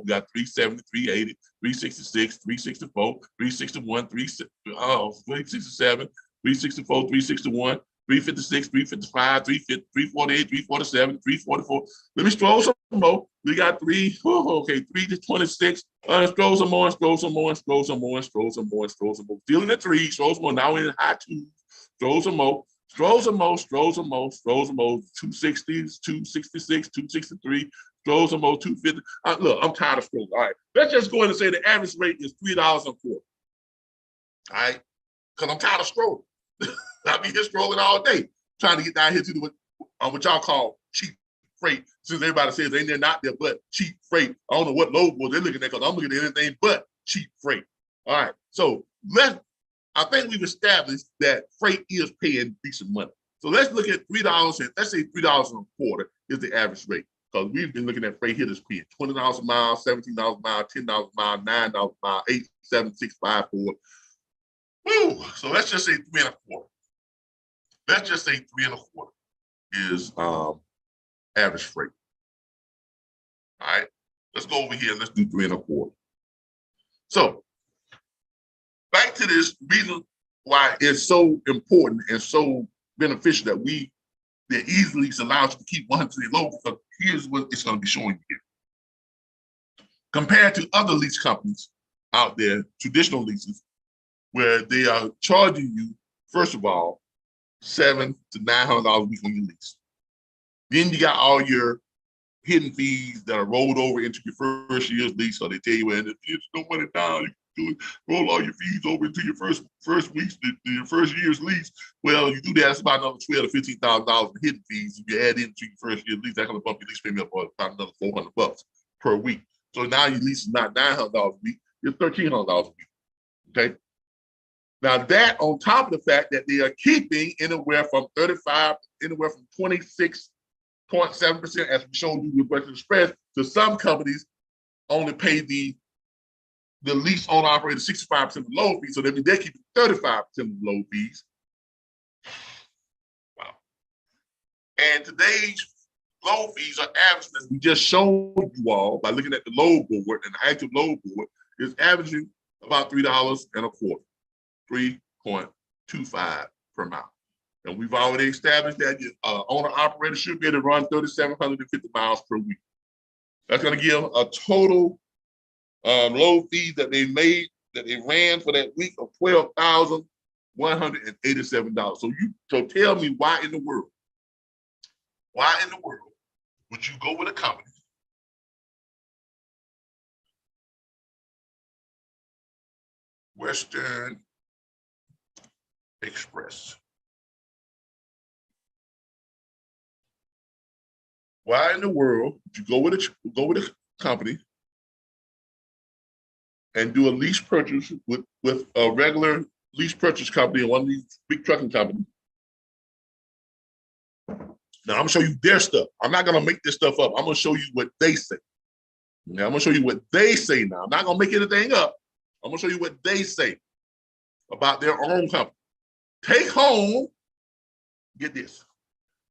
got 370, 380, 366, 364, 361, 367, 364, 361. 356, 355, 350, 348, 347, 344. Let me stroll some more. We got 326. Stroll some more. Still in the 3. Stroll some more. Now we're in high 2. Stroll some more. 260s, 266, 263. Stroll some more 250. Look, I'm tired of strolling. All right, let's just go in and say the average rate is $3 a quarter. All right, because I'm tired of strolling. I'll be here strolling all day, trying to get down here to do what y'all call cheap freight. Since everybody says ain't there not there but cheap freight. I don't know what logo they're looking at because I'm looking at anything but cheap freight. All right, so I think we've established that freight is paying decent money. So let's look at $3 and let's say $3 and a quarter is the average rate. Because we've been looking at freight here that's paying $20 a mile, $17 a mile, $10 a mile, $9 a mile, 8, 7, 6, 5, 4. Woo! So let's just say 3 and a quarter. Let's just say 3 and a quarter is average freight. All right, let's go over here and let's do 3 and a quarter. So back to this reason why it's so important and so beneficial that easy lease allows you to keep 100% low, because here's what it's going to be showing you here. Compared to other lease companies out there, traditional leases, where they are charging you, first of all, $700 to $900 a week on your lease. Then you got all your hidden fees that are rolled over into your first year's lease. So they tell you, well, if there's no money down, you can do it, roll all your fees over into your first week's, your first year's lease. Well, you do that, it's about another $12,000 to $15,000 in hidden fees. If you add into your first year's lease, that's going to bump your lease payment up about another $400 per week. So now your lease is not $900 a week, it's $1,300 a week. Okay. Now that on top of the fact that they are keeping anywhere from 26.7%, as we showed you with Western Express, to some companies only pay the lease owner operator 65% of the load fees. So that means they're keeping 35% of the load fees. Wow. And today's load fees are averaging, as we just showed you all by looking at the load board, and the active load board is averaging about $3 and a quarter. 3.25 per mile. And we've already established that your owner-operator should be able to run 3,750 miles per week. That's going to give a total load fee that they ran for that week of $12,187. So tell me why in the world would you go with a company Western Express? Why in the world would you go with a company and do a lease purchase with a regular lease purchase company and one of these big trucking companies? Now I'm gonna show you their stuff. I'm not gonna make this stuff up. I'm gonna show you what they say. Now I'm gonna show you what they say now. I'm not gonna make anything up. I'm gonna show you what they say about their own company. Take home, get this,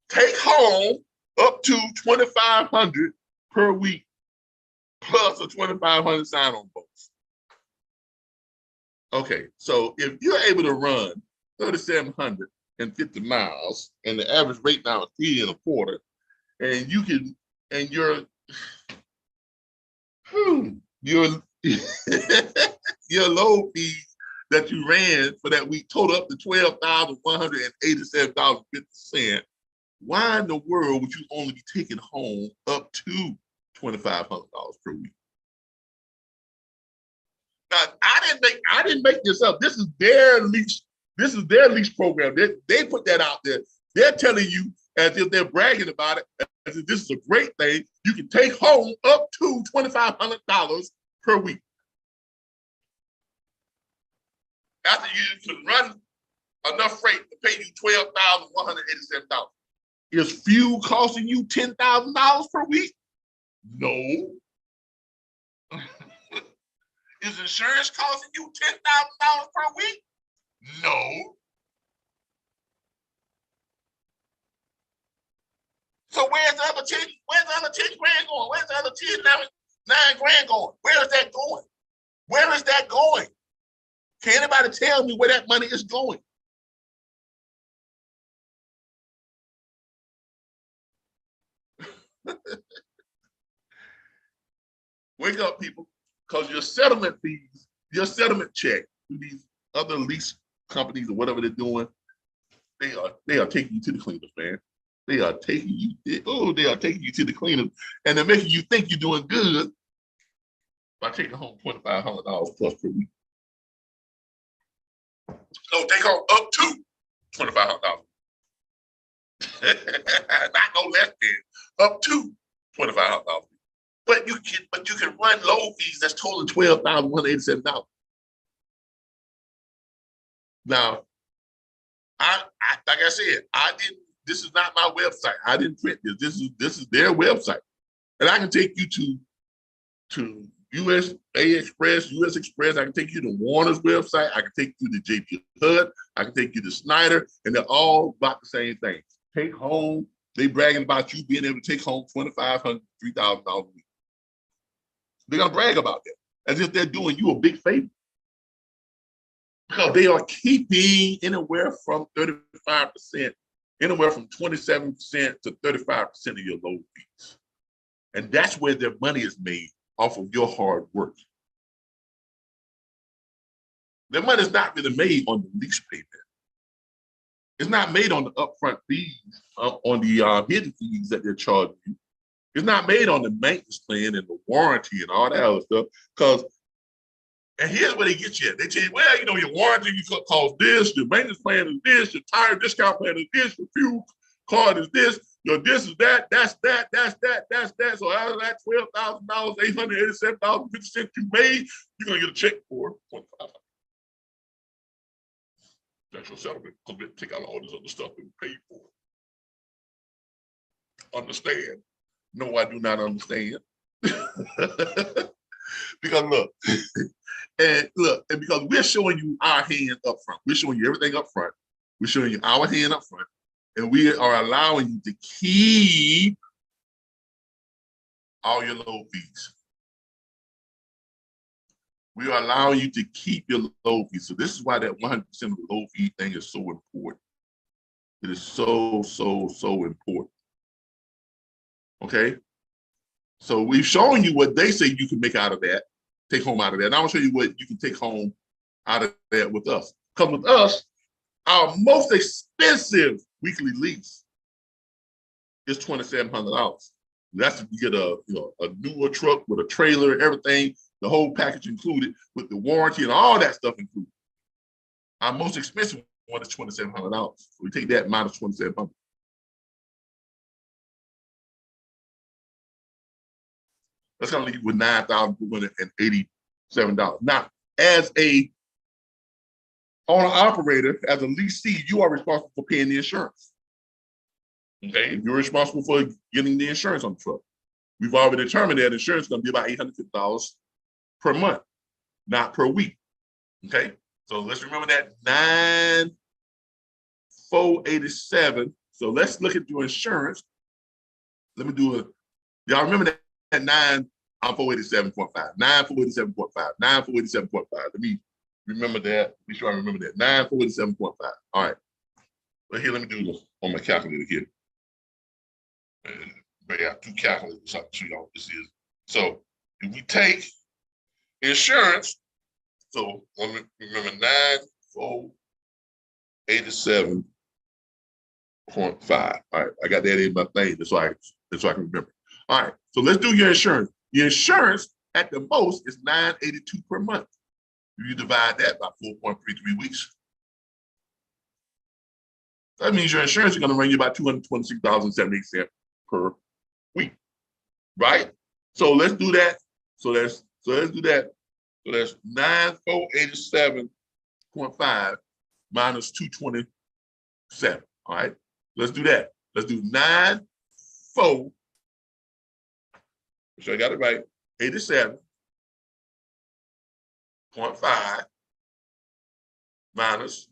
take home up to $2,500 per week, plus a $2,500 sign-on bonus. Okay, so if you're able to run 3,750 miles, and the average rate now is 3 and a quarter, and you can, and your your load fees that you ran for that week total up to $12,187.50. Why in the world would you only be taking home up to $2,500 per week? Now, I didn't make this up. This is their lease. This is their lease program. They put that out there. They're telling you as if they're bragging about it, as if this is a great thing. You can take home up to $2,500 per week. After you can run enough freight to pay you $12,187. Is fuel costing you $10,000 per week? No. Is insurance costing you $10,000 per week? No. So where's the other 10? Where's the other 10 grand going? Where's the other 9 grand going? Where is that going? Where is that going? Can anybody tell me where that money is going? Wake up, people, because your settlement fees, your settlement check to these other lease companies or whatever they're doing, they are taking you to the cleaners, man. They are taking you, they are taking you to the cleaners, and they're making you think you're doing good by taking home $2,500 plus per week. No, take home up to $2,500. Not no less than, up to $2,500. But you can run low fees that's totaling $12,187. Now, like I said, this is not my website. I didn't print this. This is their website. And I can take you to USA Express, US Express. I can take you to Warner's website. I can take you to JP HUD. I can take you to Snyder, and they're all about the same thing. Take home, they bragging about you being able to take home $2,500, $3,000 a week. They're gonna brag about that as if they're doing you a big favor. Because they are keeping anywhere from 35%, anywhere from 27% to 35% of your low fees. And that's where their money is made, off of your hard work. Their money is not really made on the lease payment. It's not made on the upfront fees, on the hidden fees that they're charging you. It's not made on the maintenance plan and the warranty and all that other stuff. And here's where they get you at. They tell you, well, your warranty costs this, your maintenance plan is this, your tire discount plan is this, your fuel card is this, your this is that, that's that. So out of that $12,000, $887.50 you made, you're gonna get a check for $25,000. That's your settlement. Because we take out all this other stuff that we paid for. Understand? No, I do not understand. Because look, and because we're showing you our hand up front. We're showing you everything up front. We're showing you our hand up front. And we are allowing you to keep all your low fees. We are allowing you to keep your low fees. So this is why that 100% of the low fee thing is so important. It is so, so, so important. Okay? So we've shown you what they say you can make out of that, take home out of that. And I'm gonna show you what you can take home out of that with us. Because with us, our most expensive weekly lease is $2,700. That's if you get a newer truck with a trailer, everything, the whole package included with the warranty and all that stuff included. Our most expensive one is $2,700. So we take that minus $2,700. That's gonna leave you with $9,487. Now, as a owner operator, as a leasee, you are responsible for paying the insurance. Okay, you're responsible for getting the insurance on the truck. We've already determined that insurance is gonna be about $850 per month, not per week. Okay, so let's remember that $9,487. So let's look at your insurance. Let me do y'all remember that? At 9,487.5, 9,487.5, 9,487.5. Let me remember that. Be sure I remember that. 9,487.5. All right. But here, let me do this on my calculator here. I got two calculators so I can show y'all what this is. So if we take insurance, so let me remember 9,487.5. All right, I got that in my thing so I can remember. All right, so let's do your insurance. Your insurance at the most is $982 per month. You divide that by 4.33 weeks. That means your insurance is going to run you about $226.78 per week, right? So let's do that. So let's do that. So that's 9,487.5 minus 227. All right, let's do that. Let's do 9,4. So I got it right. 87.5 minus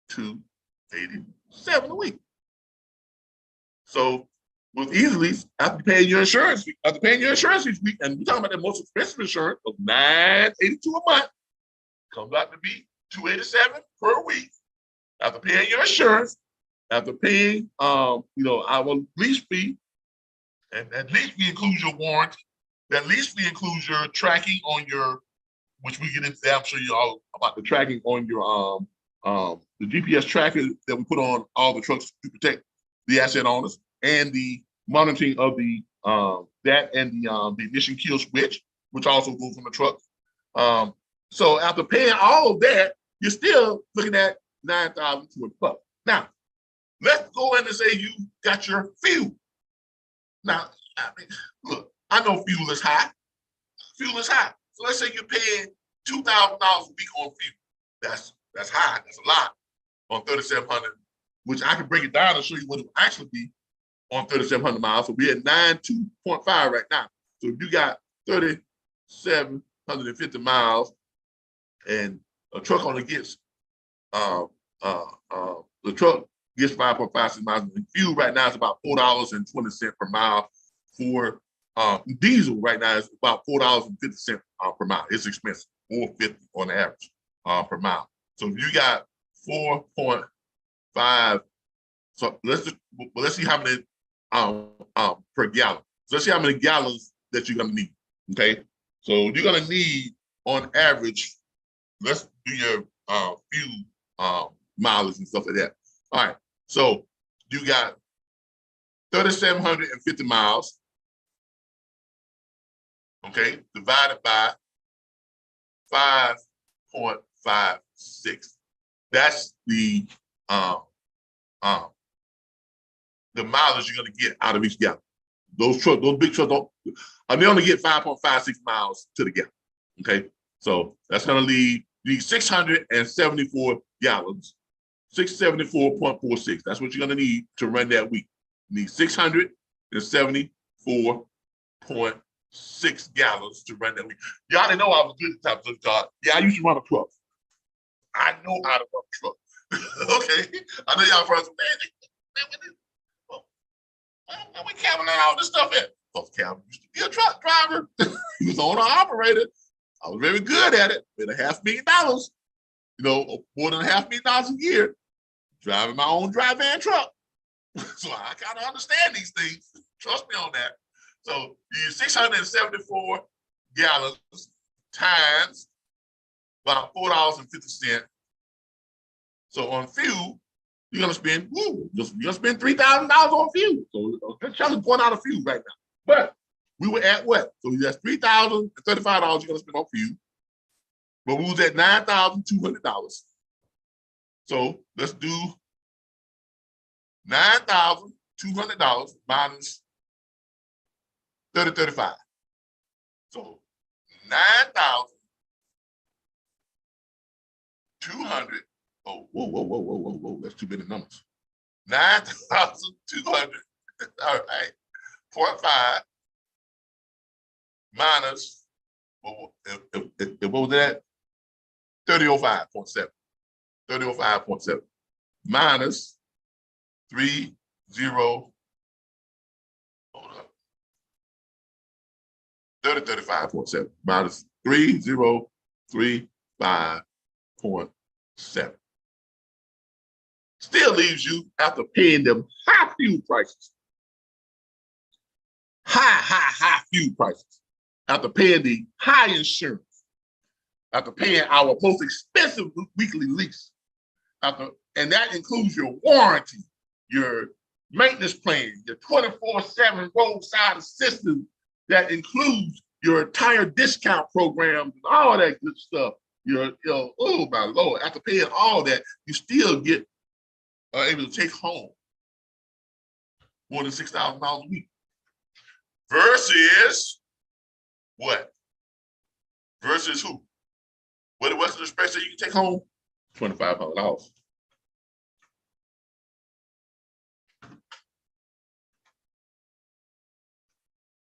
287 a week. So with easily after paying your insurance, each week, and we're talking about the most expensive insurance of $982 a month, comes out to be $287 per week. After paying your insurance, after paying our lease fee, and that lease fee includes your warranty. That lease fee includes your tracking on your, which we get into that. I'm sure you all about the tracking on your the GPS tracker that we put on all the trucks to protect the asset owners. and the monitoring of the that and the ignition kill switch, which also goes on the truck. So after paying all of that, you're still looking at $9,200. Now, let's go in and say you got your fuel. Now, I mean, look, I know fuel is high. Fuel is high. So let's say you're paying $2,000 a week on fuel. That's high. That's a lot on 3,700, which I can break it down and show you what it will actually be on 3,700 miles. So we're at 92.5 right now. So if you got 3,750 miles and a truck only gets the truck gets 5.56 miles. And fuel right now is about $4.20 per mile. For diesel right now is about $4.50 per mile. It's expensive, $4.50 on average per mile. So if you got 4.5, so let's see how many per gallon. So let's see how many gallons that you're gonna need. Okay, so you're gonna need on average. Let's do your fuel mileage and stuff like that. All right, so you got 3,750 miles. Okay, divided by 5.56. That's the mileage you're gonna get out of each gallon. Those big trucks they only get 5.56 miles to the gallon. Okay, so that's gonna leave you need 674 gallons, 674.46. That's what you're gonna need to run that week. You need 674.6 gallons to run that week. Y'all didn't know I was good at the time of car. Yeah, I used to run a truck. I know how to run a truck. Okay, I know y'all friends. Man, we Calvin and all this stuff in. Well, Calvin used to be a truck driver. He was owner operator. I was very good at it. Made $500,000, more than $500,000 a year, driving my own dry van truck. So I kind of understand these things. Trust me on that. So you use 674 gallons times about $4.50. So on fuel, you're gonna spend $3,000 on fuel. So good chunk is going out of fuel right now. But we were at what? So that's $3,035 you're gonna spend on fuel. But we was at $9,200. So let's do $9,200 minus 3035. So 9,200. Oh, whoa. That's too many numbers. 9,200. All right. 0.5 minus, what was that? 3005.7. 3005.7 minus 30. Hold up. 3035.7 minus 3035.7. Still leaves you after paying them high fuel prices. High fuel prices. After paying the high insurance. After paying our most expensive weekly lease. And that includes your warranty, your maintenance plan, your 24/7 roadside assistance. That includes your entire discount programs and all that good stuff. Oh my Lord, after paying all that, you still are able to take home more than $6,000 a week. Versus what? Versus who? What the Western Express say you can take home? $2,500.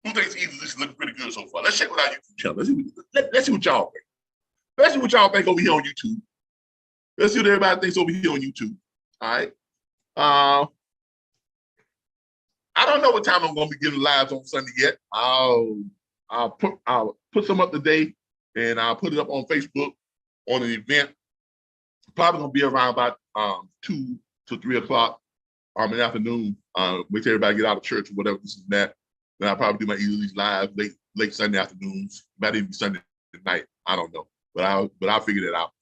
Who thinks Easy looks pretty good so far? Let's check with our YouTube channel. Let's see what y'all think. Let's see what y'all think over here on YouTube. Let's see what everybody thinks over here on YouTube. All right. I don't know what time I'm going to be giving lives on Sunday yet. I'll put some up today, and I'll put it up on Facebook on an event. Probably going to be around about 2 to 3 o'clock in the afternoon. Wait till everybody get out of church or whatever this and that. Then I'll probably do my Easy live late Sunday afternoons. Might even be Sunday night. I don't know, but I'll figure that out.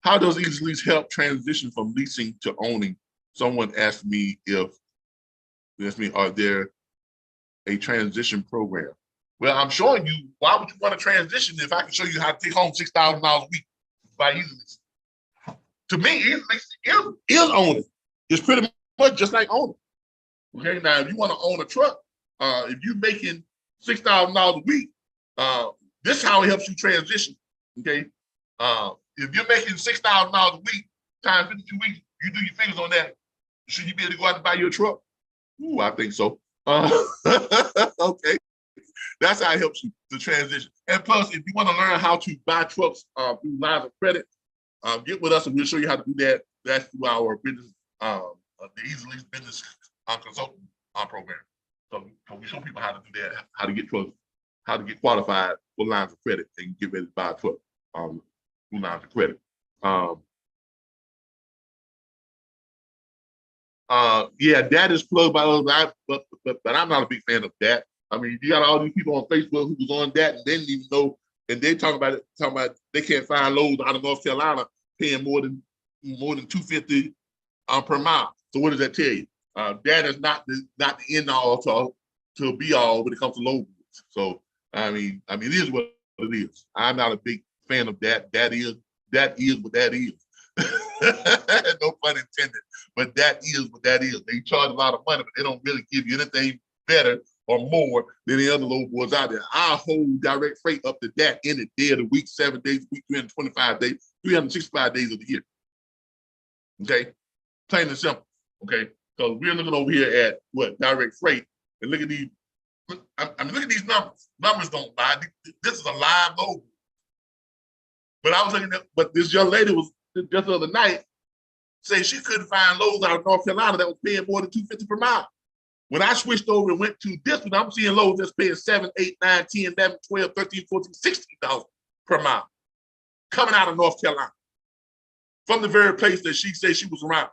How does Easy Lease help transition from leasing to owning? Someone asked me if That's me. Are there a transition program? Well, I'm showing you. Why would you want to transition if I can show you how to take home $6,000 a week by easily? To me, is owning. It's pretty much just like owning. Okay, now if you want to own a truck, if you're making $6,000 a week, this is how it helps you transition. Okay, if you're making $6,000 a week times 52 weeks, you do your figures on that. Should you be able to go out and buy your truck? Ooh, I think so. Okay, that's how it helps you to transition. And plus, if you want to learn how to buy trucks through lines of credit, get with us and we'll show you how to do that. That's through our business, the Easy Lease business consultant program. So we show people how to do that, how to get trucks, how to get qualified for lines of credit and get ready to buy a truck through lines of credit. Yeah, that is plugged by others, but I'm not a big fan of that. I mean, you got all these people on Facebook who was on that and didn't even know, and they talking about they can't find loads out of North Carolina paying more than $250 per mile. So what does that tell you? That is not the end all to be all when it comes to load boards. So I mean, it is what it is. I'm not a big fan of that. That is what that is. No pun intended, but that is what that is. They charge a lot of money, but they don't really give you anything better or more than the other load boards out there. I hold direct freight up to that any day of the week, 7 days a week, 325 days, 365 days of the year. Okay, plain and simple. Okay, so we're looking over here at what direct freight, and look at these. I mean, look at these numbers. Numbers don't lie. This is a live load. But I was looking at, but this young lady was just the other night saying she couldn't find loads out of North Carolina that was paying more than $250 per mile. When I switched over and went to this one, I'm seeing loads that's paying $7, $8, $9, $10, $11, $12, $13, $14, $16 per mile coming out of North Carolina from the very place that she said she was around.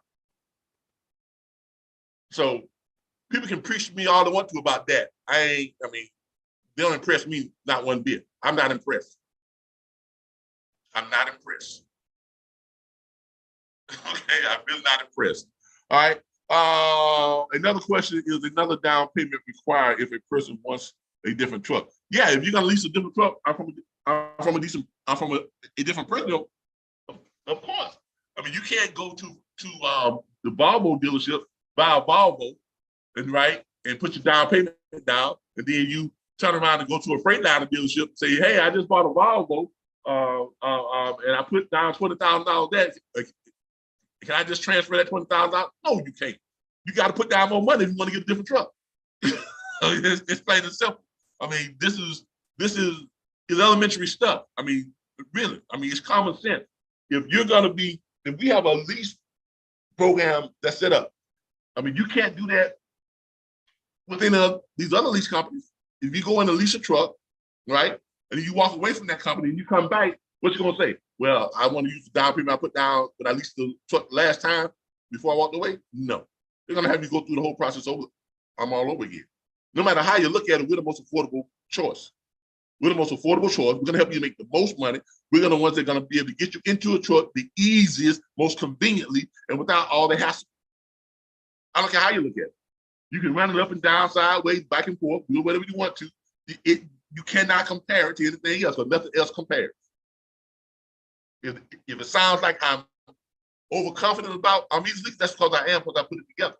So people can preach to me all they want to about that. I mean, they don't impress me not one bit. I'm not impressed. I'm not impressed. Okay, I'm really not impressed. All right. Another question is another down payment required if a person wants a different truck. Yeah, if you're gonna lease a different truck, I'm from a different person. Of course. I mean, you can't go to the Volvo dealership, buy a Volvo, and put your down payment down, and then you turn around and go to a Freightliner dealership and say, "Hey, I just bought a Volvo, and I put down $20,000 that. Can I just transfer that $20,000? No, you can't. You got to put down more money if you want to get a different truck." It's plain and simple. I mean, this is elementary stuff. I mean, really. I mean, it's common sense. If we have a lease program that's set up, I mean, you can't do that within these other lease companies. If you go in to lease a truck, right, and you walk away from that company and you come back, what you gonna say? Well, I want to use the down payment I put down when I leased the truck last time before I walked away. No, they're gonna have you go through the whole process all over again. No matter how you look at it, we're the most affordable choice. We're the most affordable choice. We're gonna help you make the most money. We're the ones that are gonna be able to get you into a truck the easiest, most conveniently, and without all the hassle. I don't care how you look at it. You can run it up and down, sideways, back and forth, do whatever you want to. You cannot compare it to anything else, or nothing else compares. If it sounds like I'm overconfident about easily, that's because I am, because I put it together.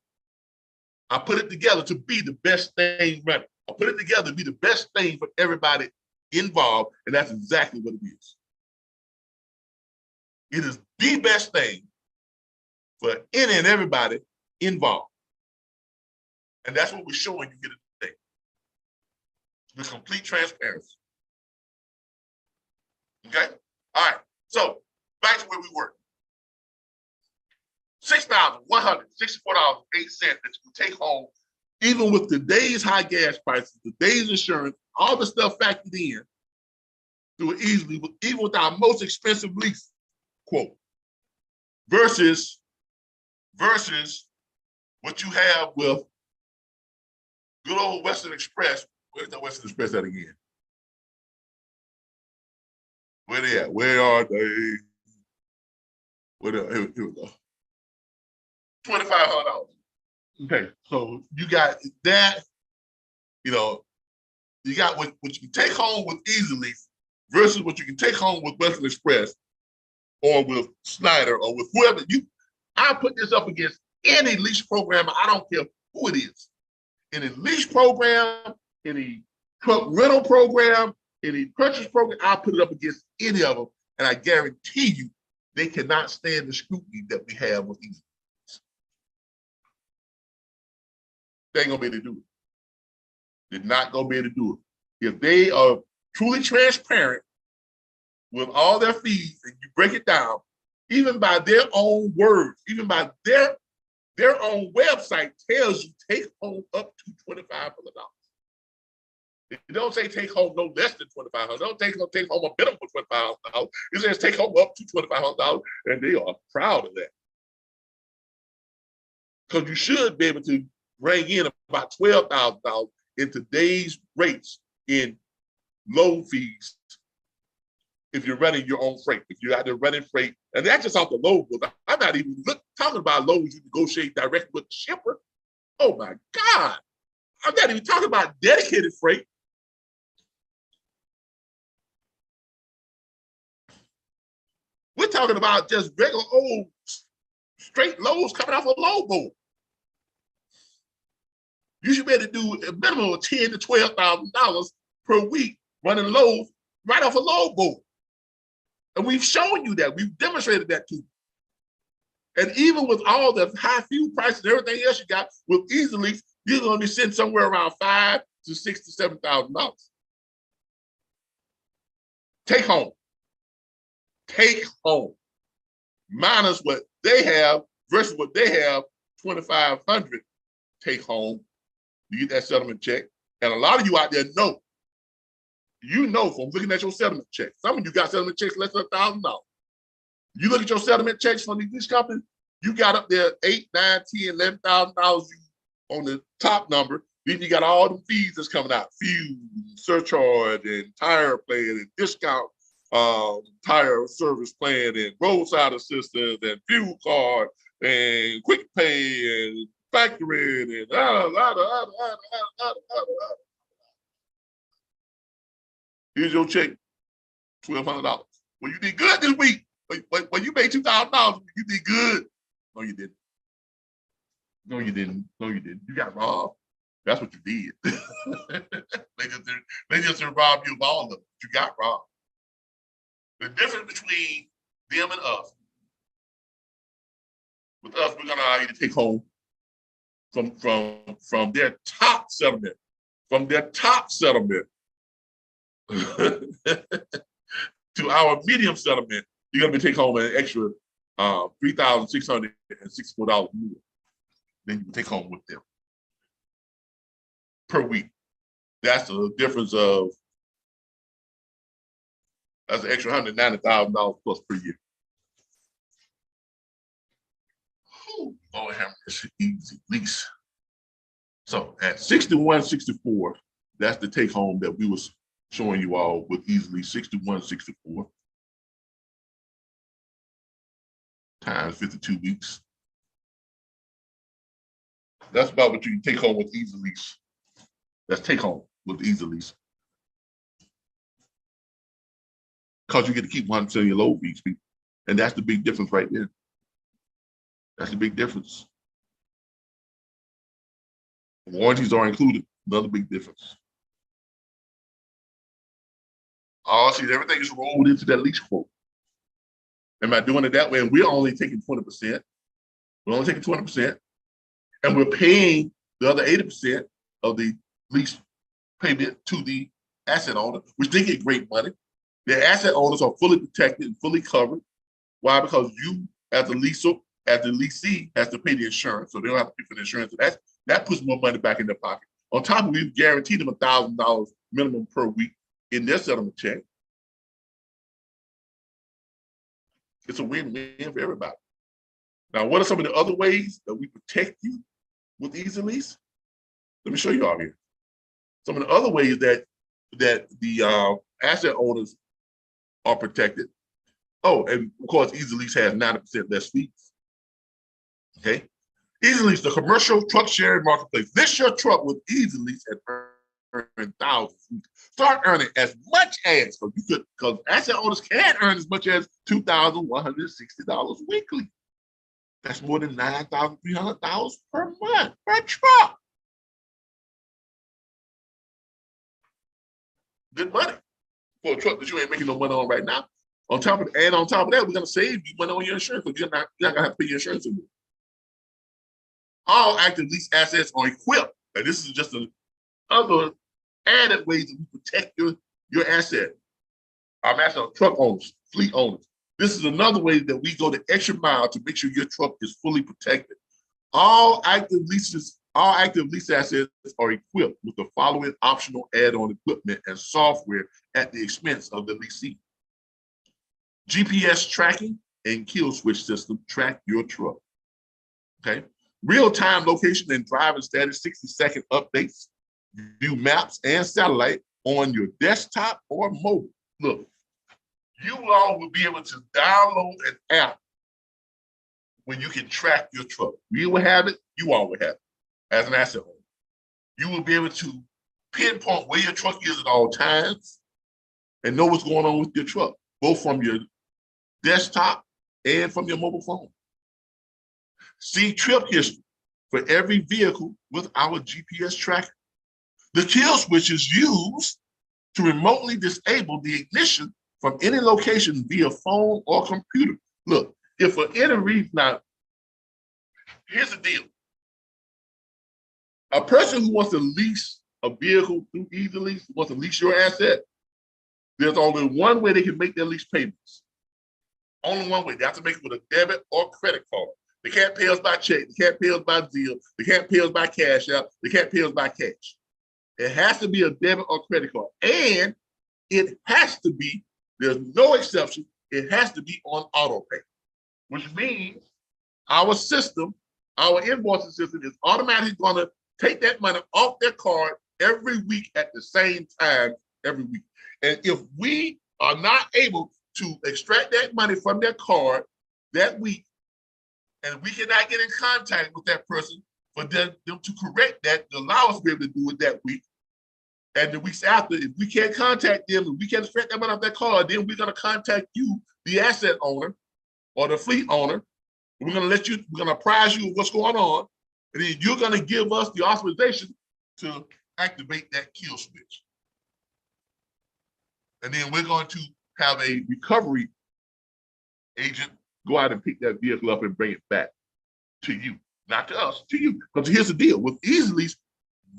I put it together to be the best thing running. I put it together to be the best thing for everybody involved, and that's exactly what it is. It is the best thing for any and everybody involved. And that's what we're showing you here today. With complete transparency. Okay? All right. So back to where we were. $6,164.08 that you take home, even with today's high gas prices, today's insurance, all the stuff factored in, do it easily, even with our most expensive lease quote, versus what you have with good old Western Express. Where's the Western Express at again? Where they at? Where are they? Here we go. $2,500. Okay, so you got that, you know, you got what you can take home with Easy Lease versus what you can take home with Western Express or with Snyder or with whoever. I put this up against any lease program. I don't care who it is. Any lease program, any truck rental program, any purchase program, I put it up against any of them. And I guarantee you, they cannot stand the scrutiny that we have with Easy Lease. They ain't gonna be able to do it. They're not gonna be able to do it. If they are truly transparent with all their fees and you break it down, even by their own words, even by their own website tells you take home up to $2,500. It don't say take home no less than $2,500. Don't take home a minimum of $2,500. It says take home up to $2,500, and they are proud of that. Because you should be able to bring in about $12,000 in today's rates in load fees if you're running your own freight, if you're out there running freight, and that's just off the load book. I'm not even talking about loads you negotiate directly with the shipper. Oh my God. I'm not even talking about dedicated freight. We're talking about just regular old straight loads coming off a load board. You should be able to do a minimum of $10,000 to $12,000 per week running loads right off a load board. And we've shown you that. We've demonstrated that too. And even with all the high fuel prices and everything else you got with Easy Lease, you're going to be sitting somewhere around $5,000 to $6,000 to $7,000. Take home. Take home. Minus what they have versus what they have, $2,500 take home. You get that settlement check. And a lot of you out there know. You know from looking at your settlement checks. Some of you got settlement checks less than $1,000. You look at your settlement checks from these companies, you got up there $8,000, $9,000, $10,000, $11,000 on the top number. Then you got all the fees that's coming out, fuel, surcharge, and tire plan, and discount tire service plan, and roadside assistance, and fuel card, and quick pay, and factoring, and here's your check, $1,200. Well, you did good this week. When you made $2,000, you did good. No, you didn't. No, you didn't. No, you didn't. You got robbed. That's what you did. they just didn't rob you of all of it. You got robbed. The difference between them and us, with us, we're gonna allow you to take home from their top settlement, to our medium settlement, you're gonna be take home an extra $3,664 more than you can take home with them per week. That's the difference of that's an extra $190,000 plus per year. Lord have mercy, Easy Lease. So at $61.64, that's the take home that we was showing you all with Easy Lease, $61.64 times 52 weeks. That's about what you can take home with Easy Lease. That's take home with Easy Lease. Because you get to keep 1% of your load fees, people. And that's the big difference right there. That's the big difference. Warranties are included, another big difference. Oh, see, everything is rolled into that lease quote. And by doing it that way, and we're only taking 20%. We're only taking 20%. And we're paying the other 80% of the lease payment to the asset owner, which they get great money. The asset owners are fully protected and fully covered. Why? Because you, as the leasee, has to pay the insurance, so they don't have to pay for the insurance. So that puts more money back in their pocket. On top of it, we've guaranteed them $1,000 minimum per week in their settlement check. It's a win-win for everybody. Now, what are some of the other ways that we protect you with Easy Lease? Let me show you all here. Some of the other ways that the asset owners are protected. Oh, and of course, Easy Lease has 90% less fees. Okay, Easy Lease, the commercial truck sharing marketplace. List your truck with Easy Lease and earn thousands. Start earning as much as, because asset owners can earn as much as $2,160 weekly. That's more than $9,300 per month per truck. Good money for a truck that you ain't making no money on right now. On top of that, we're gonna save you money on your insurance because you're not gonna have to pay your insurance anymore. All active lease assets are equipped, and this is just another added ways that we protect your asset. Our master truck owners, fleet owners. This is another way that we go the extra mile to make sure your truck is fully protected. All active lease assets are equipped with the following optional add-on equipment and software at the expense of the leasing. GPS tracking and kill switch system track your truck. Okay. Real-time location and driving status, 60-second updates, view maps and satellite on your desktop or mobile. Look, you all will be able to download an app when you can track your truck. We will have it, you all will have it as an asset owner. You will be able to pinpoint where your truck is at all times and know what's going on with your truck, both from your desktop and from your mobile phone. See trip history for every vehicle with our GPS tracker. The kill switch is used to remotely disable the ignition from any location via phone or computer. Look, if for any reason, now, here's the deal. A person who wants to lease a vehicle through Easy Lease, wants to lease your asset, there's only one way they can make their lease payments. Only one way. They have to make it with a debit or credit card. They can't pay us by check. They can't pay us by Zelle. They can't pay us by Cash App. They can't pay us by cash. It has to be a debit or credit card. And it has to be, there's no exception, it has to be on auto pay, which means our system, our invoicing system is automatically going to take that money off their card every week at the same time every week. And if we are not able to extract that money from their card that week, and we cannot get in contact with that person for them to correct that, to allow us to be able to do it that week, and the weeks after, if we can't contact them, if we can't extract that money off that card, then we're going to contact you, the asset owner or the fleet owner. We're going to apprise you of what's going on, and then you're going to give us the authorization to activate that kill switch. And then we're going to have a recovery agent go out and pick that vehicle up and bring it back to you, not to us, to you. Because here's the deal, with Easy Lease,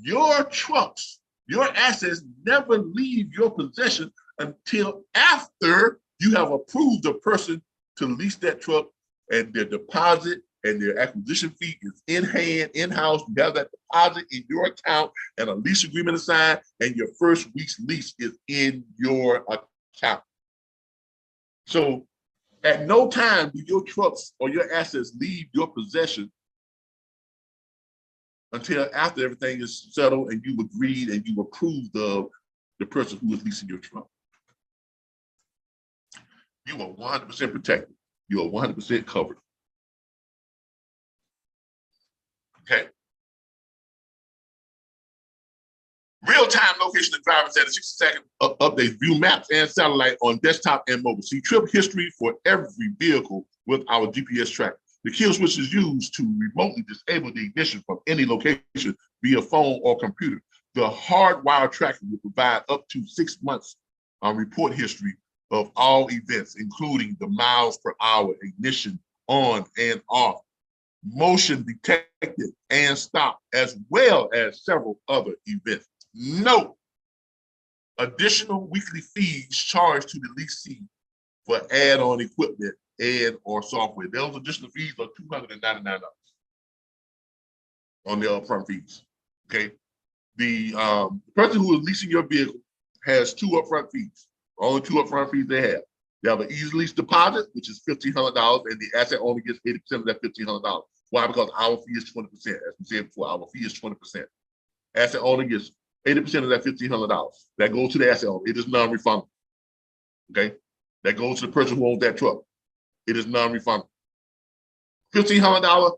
your trucks, your assets never leave your possession until after you have approved the person to lease that truck, and their deposit and their acquisition fee is in hand, in-house. You have that deposit in your account and a lease agreement assigned, and your first week's lease is in your account. So at no time do your trucks or your assets leave your possession until after everything is settled and you've agreed and you've approved of the person who is leasing your truck. You are 100% protected. You are 100% covered. Okay. Real-time location and driver status, 60-second updates, view maps and satellite on desktop and mobile. See trip history for every vehicle with our GPS tracker. The kill switch is used to remotely disable the ignition from any location via phone or computer. The hardwired tracking will provide up to 6 months report history of all events, including the miles per hour, ignition on and off, motion detected and stopped, as well as several other events. Note, additional weekly fees charged to the leasee for add-on equipment and or software. Those additional fees are $299 on the upfront fees. Okay. The person who is leasing your vehicle has 2 upfront fees. Only 2 upfront fees they have. They have an Easy Lease deposit, which is $1,500, and the asset owner gets 80% of that $1,500. Why? Because our fee is 20%. As we said before, our fee is 20%. Asset owner gets 80% of that $1,500. That goes to the asset owner. It is non-refundable. Okay? That goes to the person who owns that truck. It is non-refundable. $1,500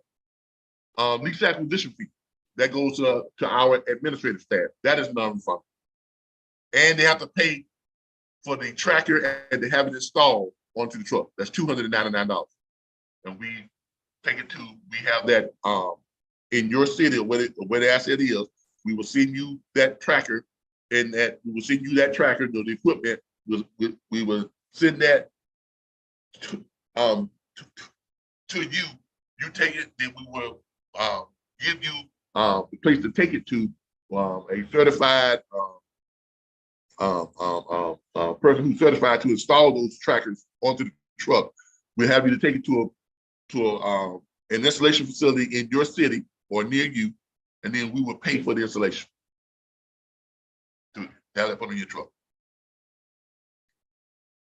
lease acquisition fee that goes to our administrative staff. That is non-refundable. And they have to pay for the tracker and to have it installed onto the truck. That's $299. And we take it to, we have that in your city or where the asset is. We will send you that tracker, and that we will send you that tracker, the equipment. We will send that to you. You take it, then we will give you the place to take it to, a certified person who's certified to install those trackers onto the truck. We'll have you to take it to an installation facility in your city or near you, and then we will pay for the installation to have that put on your truck.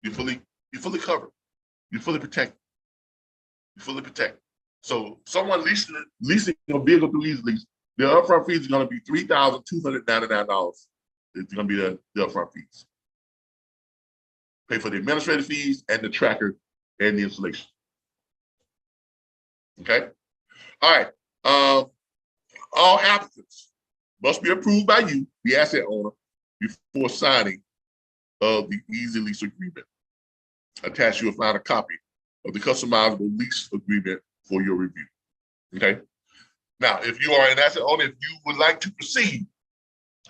You're fully covered. You're fully protected. You're fully protected. So someone leasing a vehicle through Easy Lease, the upfront fees are going to be $3,299. It's going to be the upfront fees. Pay for the administrative fees and the tracker and the installation. Okay. All right. All applicants must be approved by you, the asset owner, before signing of the Easy Lease agreement. Attached, you'll find a copy of the customizable lease agreement for your review. Okay. Now, if you are an asset owner, if you would like to proceed,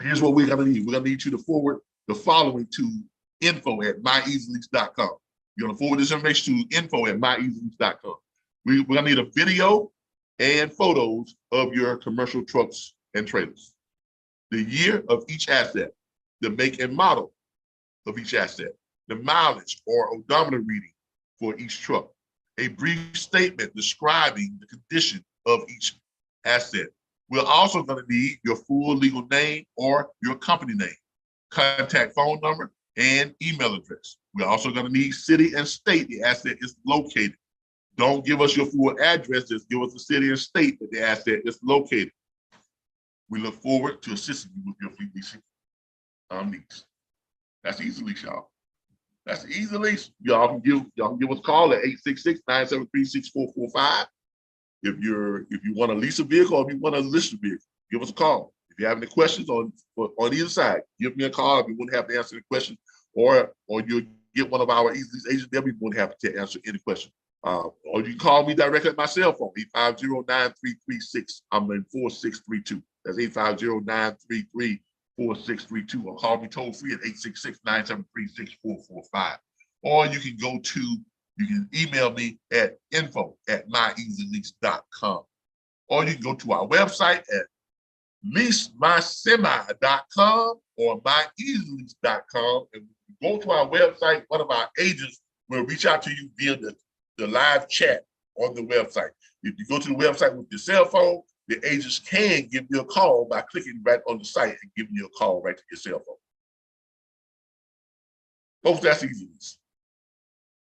here's what we're going to need. We're going to need you to forward the following to info@myeasylease.com. You're going to forward this information to info@myeasylease.com. We're going to need a video and photos of your commercial trucks and trailers, the year of each asset, the make and model of each asset, the mileage or odometer reading for each truck, a brief statement describing the condition of each asset. We're also going to need your full legal name or your company name, contact phone number, and email address. We're also going to need city and state the asset is located. Don't give us your full address, just give us the city and state that the asset is located. We look forward to assisting you with your fleet leasing needs. That's Easy Lease, y'all. That's Easy Lease. Y'all can give us a call at 866-973-6445. If you want to lease a vehicle or if you want to list a vehicle, give us a call. If you have any questions on either side, give me a call. If you wouldn't have to answer the question, or you'll get one of our Easy Lease agents, they'll be more than happy to answer any question. Or you can call me directly at my cell phone, 850-9336. I'm in 4632. That's 850-933-4632. Or call me toll free at 866-973-6445. Or you can email me at info@myeasylease.com. Or you can go to our website at leasemysemi.com or myeasylease.com. And go to our website, one of our agents will reach out to you via the live chat on the website. If you go to the website with your cell phone, the agents can give you a call by clicking right on the site and giving you a call right to your cell phone. Folks, that's Easy Lease.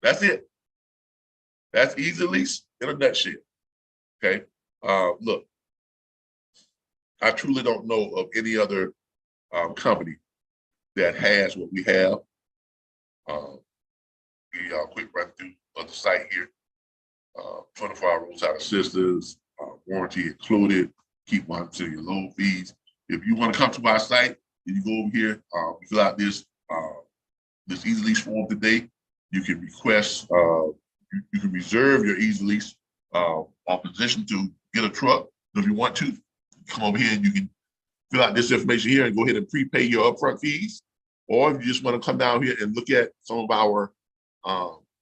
That's it. That's Easy Lease in a nutshell. Okay. Look, I truly don't know of any other company that has what we have. Give y'all a quick run through of the site here. 24-hour roadside assistance, warranty included, keep monitoring your load fees. If you want to come to our site, you go over here, you fill out this Easy Lease form today. You can request, you can reserve your Easy Lease position to get a truck. So if you want to, come over here and you can fill out this information here and go ahead and prepay your upfront fees. Or if you just want to come down here and look at some of our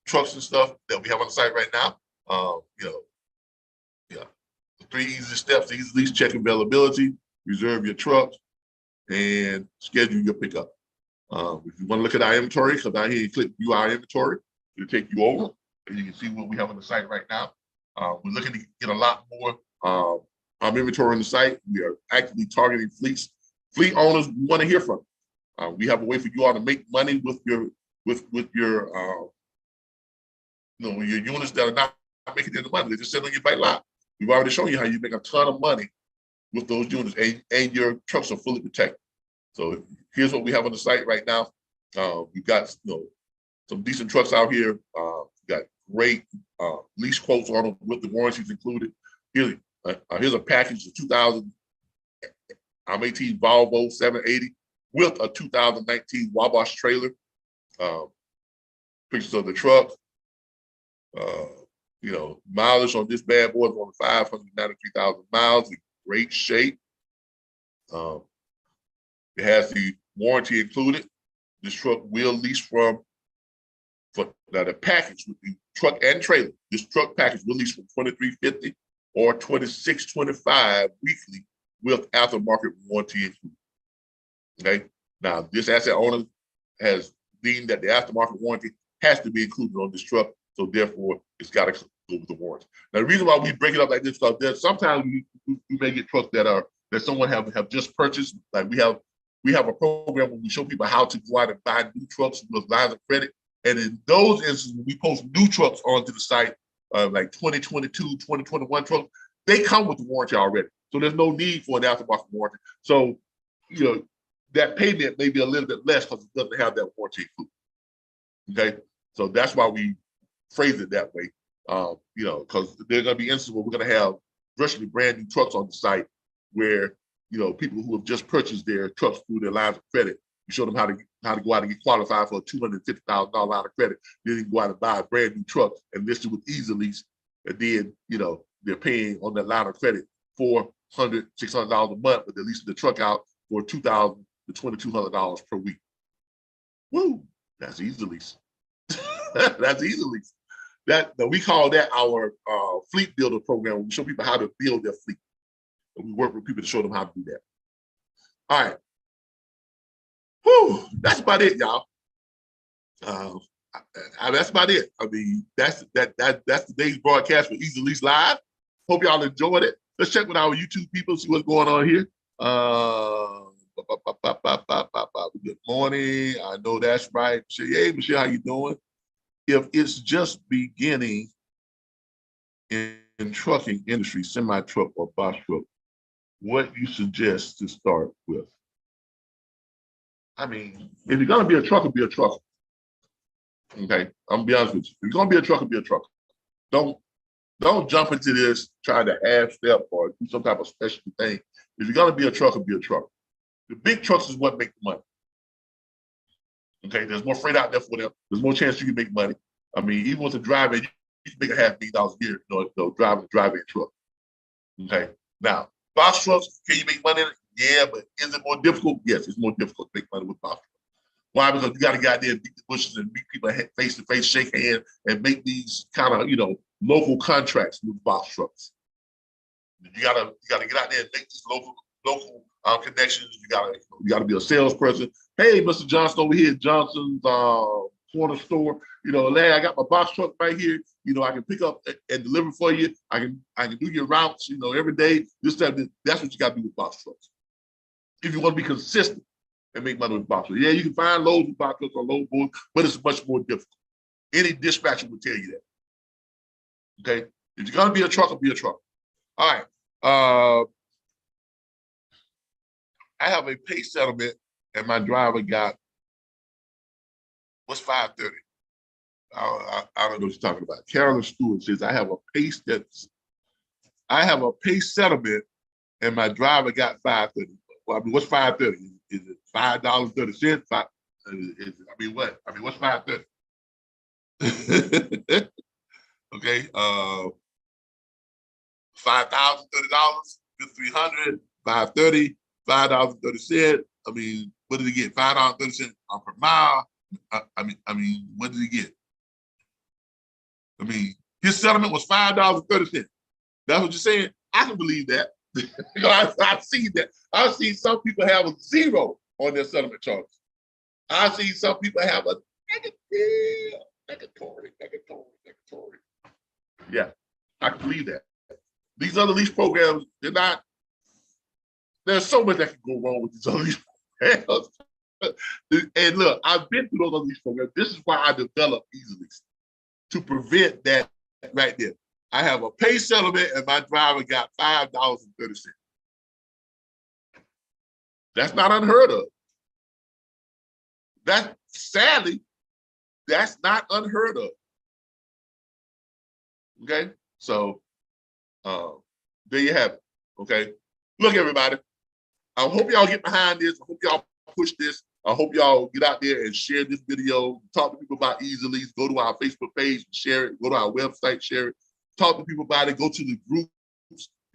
trucks and stuff that we have on the site right now, the 3 easy steps: Easy Lease, check availability, reserve your truck, and schedule your pickup. If you want to look at our inventory, come down here and click view our inventory. It'll take you over and you can see what we have on the site right now. We're looking to get a lot more inventory on the site. We are actively targeting fleets. Fleet owners, we want to hear from you. We have a way for you all to make money with your your units that are not making any money. They're just sitting on your bike lot. We've already shown you how you make a ton of money with those units, and your trucks are fully protected. So here's what we have on the site right now. We've got some decent trucks out here. We've got great lease quotes on them with the warranties included. Here, Here's a package of 2018 Volvo 780 with a 2019 Wabash trailer. Pictures of the truck. Mileage on this bad boy is on 593,000 miles in great shape. It has the warranty included. This truck will lease for the package with the truck and trailer. This truck package will lease from $2,350 or $2,625 weekly with aftermarket warranty included. Okay. Now, this asset owner has deemed that the aftermarket warranty has to be included on this truck, so therefore it's got to go with the warranty. Now, the reason why we break it up like this stuff, there's sometimes we may get trucks that someone have just purchased. Like we have a program where we show people how to go out and buy new trucks with lines of credit. And in those instances, when we post new trucks onto the site, like 2022, 2021 trucks, they come with the warranty already. So there's no need for an aftermarket warranty. So, that payment may be a little bit less because it doesn't have that warranty included. Okay. So that's why we phrase it that way. Because there are going to be instances where we're going to have virtually brand new trucks on the site where, people who have just purchased their trucks through their lines of credit, you show them how to go out and get qualified for a $250,000 line of credit. Then you can go out and buy a brand new truck and list it with Easy Lease. And then, they're paying on that line of credit $400, $600 a month, but they're leasing the truck out for $2,000 to $2,200 per week. Woo, that's Easy Lease. That's Easy Lease. We call that our fleet builder program. We show people how to build their fleet. And we work with people to show them how to do that. All right. Whew, that's about it, y'all. That's about it. I mean, that's today's broadcast for Easy Lease Live. Hope y'all enjoyed it. Let's check with our YouTube people, see what's going on here. Good morning. I know that's right. Hey, Michelle, how you doing? If it's just beginning in trucking industry, semi-truck or box truck, what you suggest to start with? I mean, if you're gonna be a trucker, be a trucker. Okay, I'm gonna be honest with you. If you're gonna be a trucker, be a trucker. Don't jump into this trying to half step or do some type of special thing. If you're gonna be a trucker, be a trucker. The big trucks is what make the money. Okay, there's more freight out there for them. There's more chance you can make money. I mean, even with the driver, you can make $500,000 a year, driving a truck. Okay, now box trucks, can you make money in it? Yeah, but is it more difficult? Yes, it's more difficult to make money with box trucks. Why? Because you got to get out there and beat the bushes and meet people face to face, shake hands, and make these kind of local contracts with box trucks. You gotta get out there and make these local connections. You gotta be a salesperson. Hey, Mr. Johnson over here, Johnson's corner store. I got my box truck right here. I can pick up and deliver for you. I can do your routes. Every day. That's what you gotta do with box trucks. If you want to be consistent and make money with box trucks, yeah, you can find loads of box trucks on load boards, but it's much more difficult. Any dispatcher will tell you that. Okay, if you're gonna be a trucker, be a trucker. All right. I have a pay settlement, and my driver got what's 530. I don't know what you're talking about. Carolyn Stewart says I have a pay settlement, and my driver got 530. Well, I mean, what's 530? Is it $5.30? What? What's 530? Okay, $5,030, $300, $530, $5.30. I mean, what did he get? $5.30 per mile. What did he get? I mean, his settlement was $5.30. That's what you're saying? I can believe that. I've seen that. I've seen some people have a zero on their settlement charges. I've seen some people have a negatory. Yeah, I can believe that. These other lease programs, there's so much that can go wrong with these other lease programs. And look, I've been through those other lease programs. This is why I developed Easy Lease, to prevent that right there. I have a pay settlement and my driver got $5.30. That's not unheard of. Sadly, that's not unheard of. Okay, so there you have it. Okay. Look, everybody. I hope y'all get behind this. I hope y'all push this. I hope y'all get out there and share this video. Talk to people about Easy Lease. Go to our Facebook page, share it. Go to our website, share it. Talk to people about it. Go to the groups.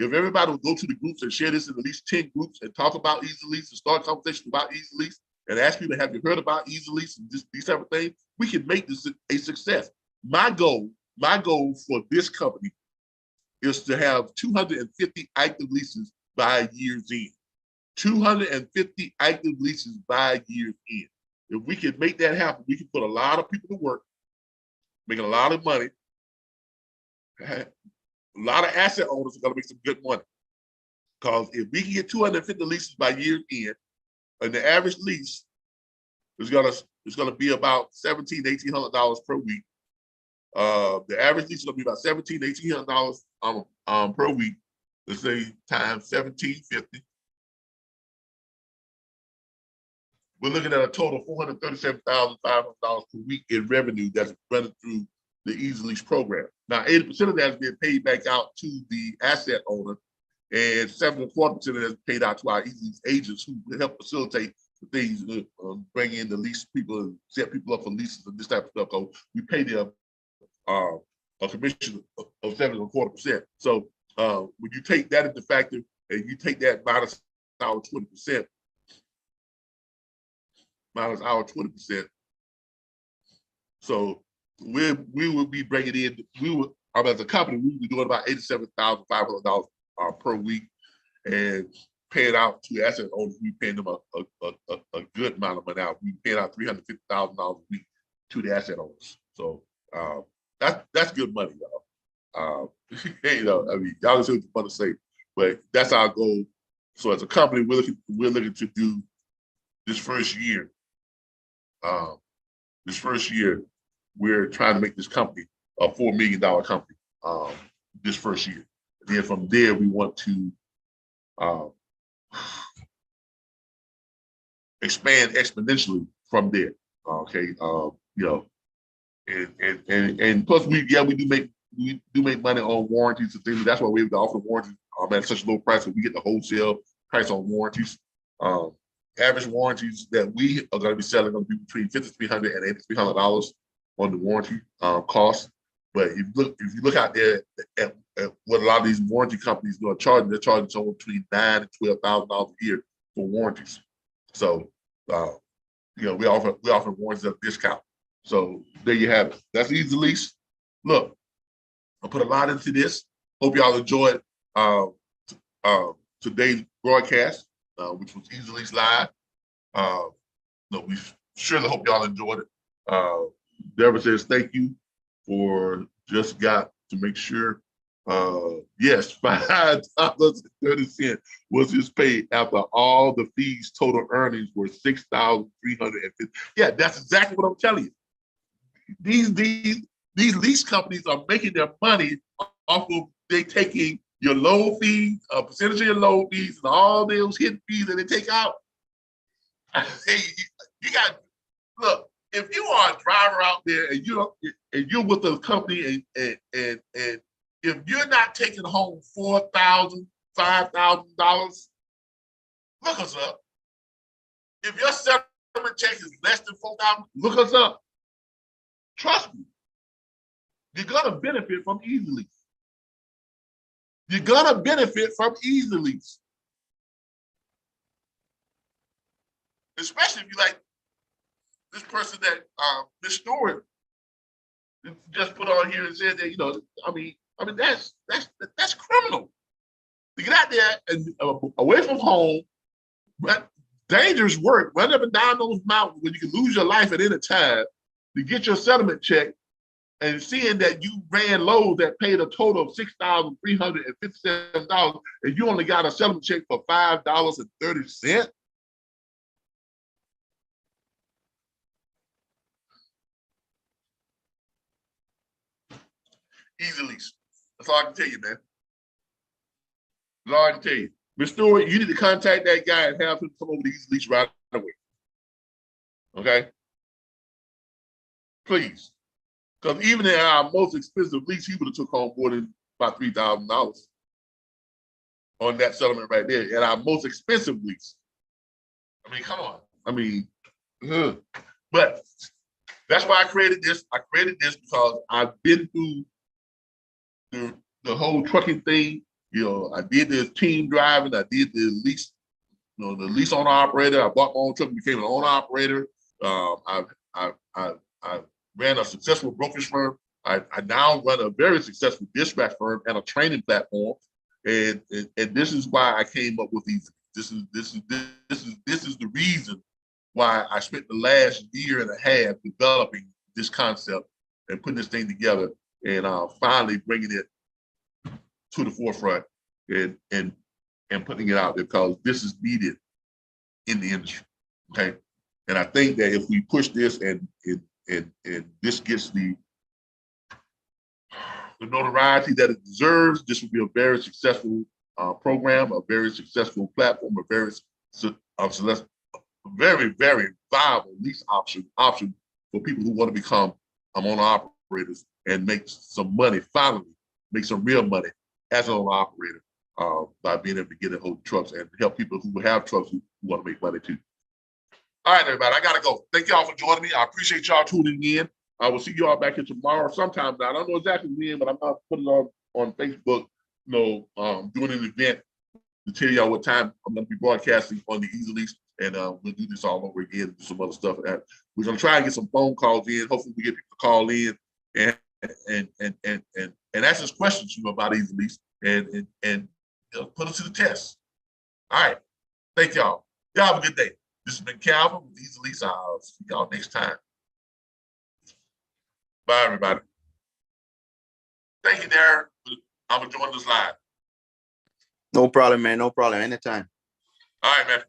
If everybody will go to the groups and share this in at least 10 groups and talk about Easy Lease and start conversations about Easy Lease and ask people, have you heard about Easy Lease and these type of things, we can make this a success. My goal for this company is to have 250 active leases by year's end. 250 active leases by year's end. If we can make that happen, we can put a lot of people to work, making a lot of money. A lot of asset owners are going to make some good money. Because if we can get 250 leases by year's end, and the average lease is going to be about $1,700 to $1,800 per week. The average lease is going to be about $1,700 to $1,800 per week. Let's say times 1,750. We're looking at a total of $437,500 per week in revenue that's running through the Easy Lease program. Now, 80% of that is being paid back out to the asset owner, and 7.25% of that is paid out to our Easy Lease agents who help facilitate the things, bring in the lease people and set people up for leases and this type of stuff. So we pay them a commission of 7.25%. So when you take that into factor and you take that minus our 20%, minus our 20%. So we will be bringing in, as a company, we will be doing about $87,500 per week and paying out to asset owners. We paying them a good amount of money out. We paying out $350,000 a week to the asset owners. So that's good money, y'all. You know, I mean, y'all just want to say, but that's our goal. So as a company, we're looking to do this first year. We're trying to make this company a $4 million company this first year. And then from there, we want to expand exponentially from there. Okay, you know, and plus we do make money on warranties and things. That's why we offer warranties at such a low price. So we get the wholesale price on warranties. Average warranties that we are going to be selling are going to be between $5,300 and $8,300 on the warranty cost. But if you look out there at what a lot of these warranty companies are charging, they're charging somewhere between $9,000 and $12,000 a year for warranties. So you know, we offer warranties at a discount. So there you have it. That's Easy Lease. Look, I put a lot into this. Hope y'all enjoyed today's broadcast, which was Easy Lease Live. No, we surely hope y'all enjoyed it. Deborah says thank you for just got to make sure. Yes, $5.30 was his pay after all the fees. Total earnings were $6,350. Yeah, that's exactly what I'm telling you. These lease companies are making their money off of they taking your loan fees, a percentage of your loan fees, and all those hidden fees that they take out. Hey, you got look. If you are a driver out there and you're with a company and if you're not taking home $4,000, $5,000, look us up. If your settlement check is less than $4,000, look us up. Trust me, you're gonna benefit from Easy Lease. You're gonna benefit from Easy Lease, especially if you like this person that Ms. Stewart just put on here and said that, you know, I mean that's criminal. To get out there and away from home, but dangerous work, run up and down those mountains when you can lose your life at any time to get your settlement check, and seeing that you ran loads that paid a total of $6,357, and you only got a settlement check for $5.30. Easy Lease. That's all I can tell you, man. That's all I can tell you. Ms. Stewart, you need to contact that guy and have him come over to Easy Lease right away. Okay? Please. Because even in our most expensive lease, he would have took home more than about $3,000. on that settlement right there, and our most expensive lease. I mean, come on. I mean, but that's why I created this. I created this because I've been through the whole trucking thing. You know, I did the team driving. I did the lease, the lease owner operator. I bought my own truck and became an owner operator. I ran a successful brokerage firm. I now run a very successful dispatch firm and a training platform. And this is why I came up with these. This is the reason why I spent the last year and a half developing this concept and putting this thing together, and finally bringing it to the forefront and putting it out there, because this is needed in the industry. Okay, and I think that if we push this and this gets the notoriety that it deserves, this will be a very successful program, a very successful platform, a very very viable lease option for people who want to become owner operators and make some money, finally make some real money as an owner operator by being able to get in hold trucks and help people who have trucks who want to make money too. All right, everybody, I gotta go. Thank y'all for joining me. I appreciate y'all tuning in. I will see y'all back here tomorrow sometime. Now, I don't know exactly when, but I'm gonna put it on Facebook, doing an event to tell y'all what time I'm gonna be broadcasting on the Easy Lease, and we'll do this all over again, do some other stuff. We're gonna try and get some phone calls in. Hopefully we get people to call in and ask us questions about Easy Lease and put us to the test. All right. Thank y'all. Y'all have a good day. This has been Calvin with Easy Lease. I'll see y'all next time. Bye, everybody. Thank you, Darren. I'm enjoying this live. No problem, man. No problem. Anytime. All right, man.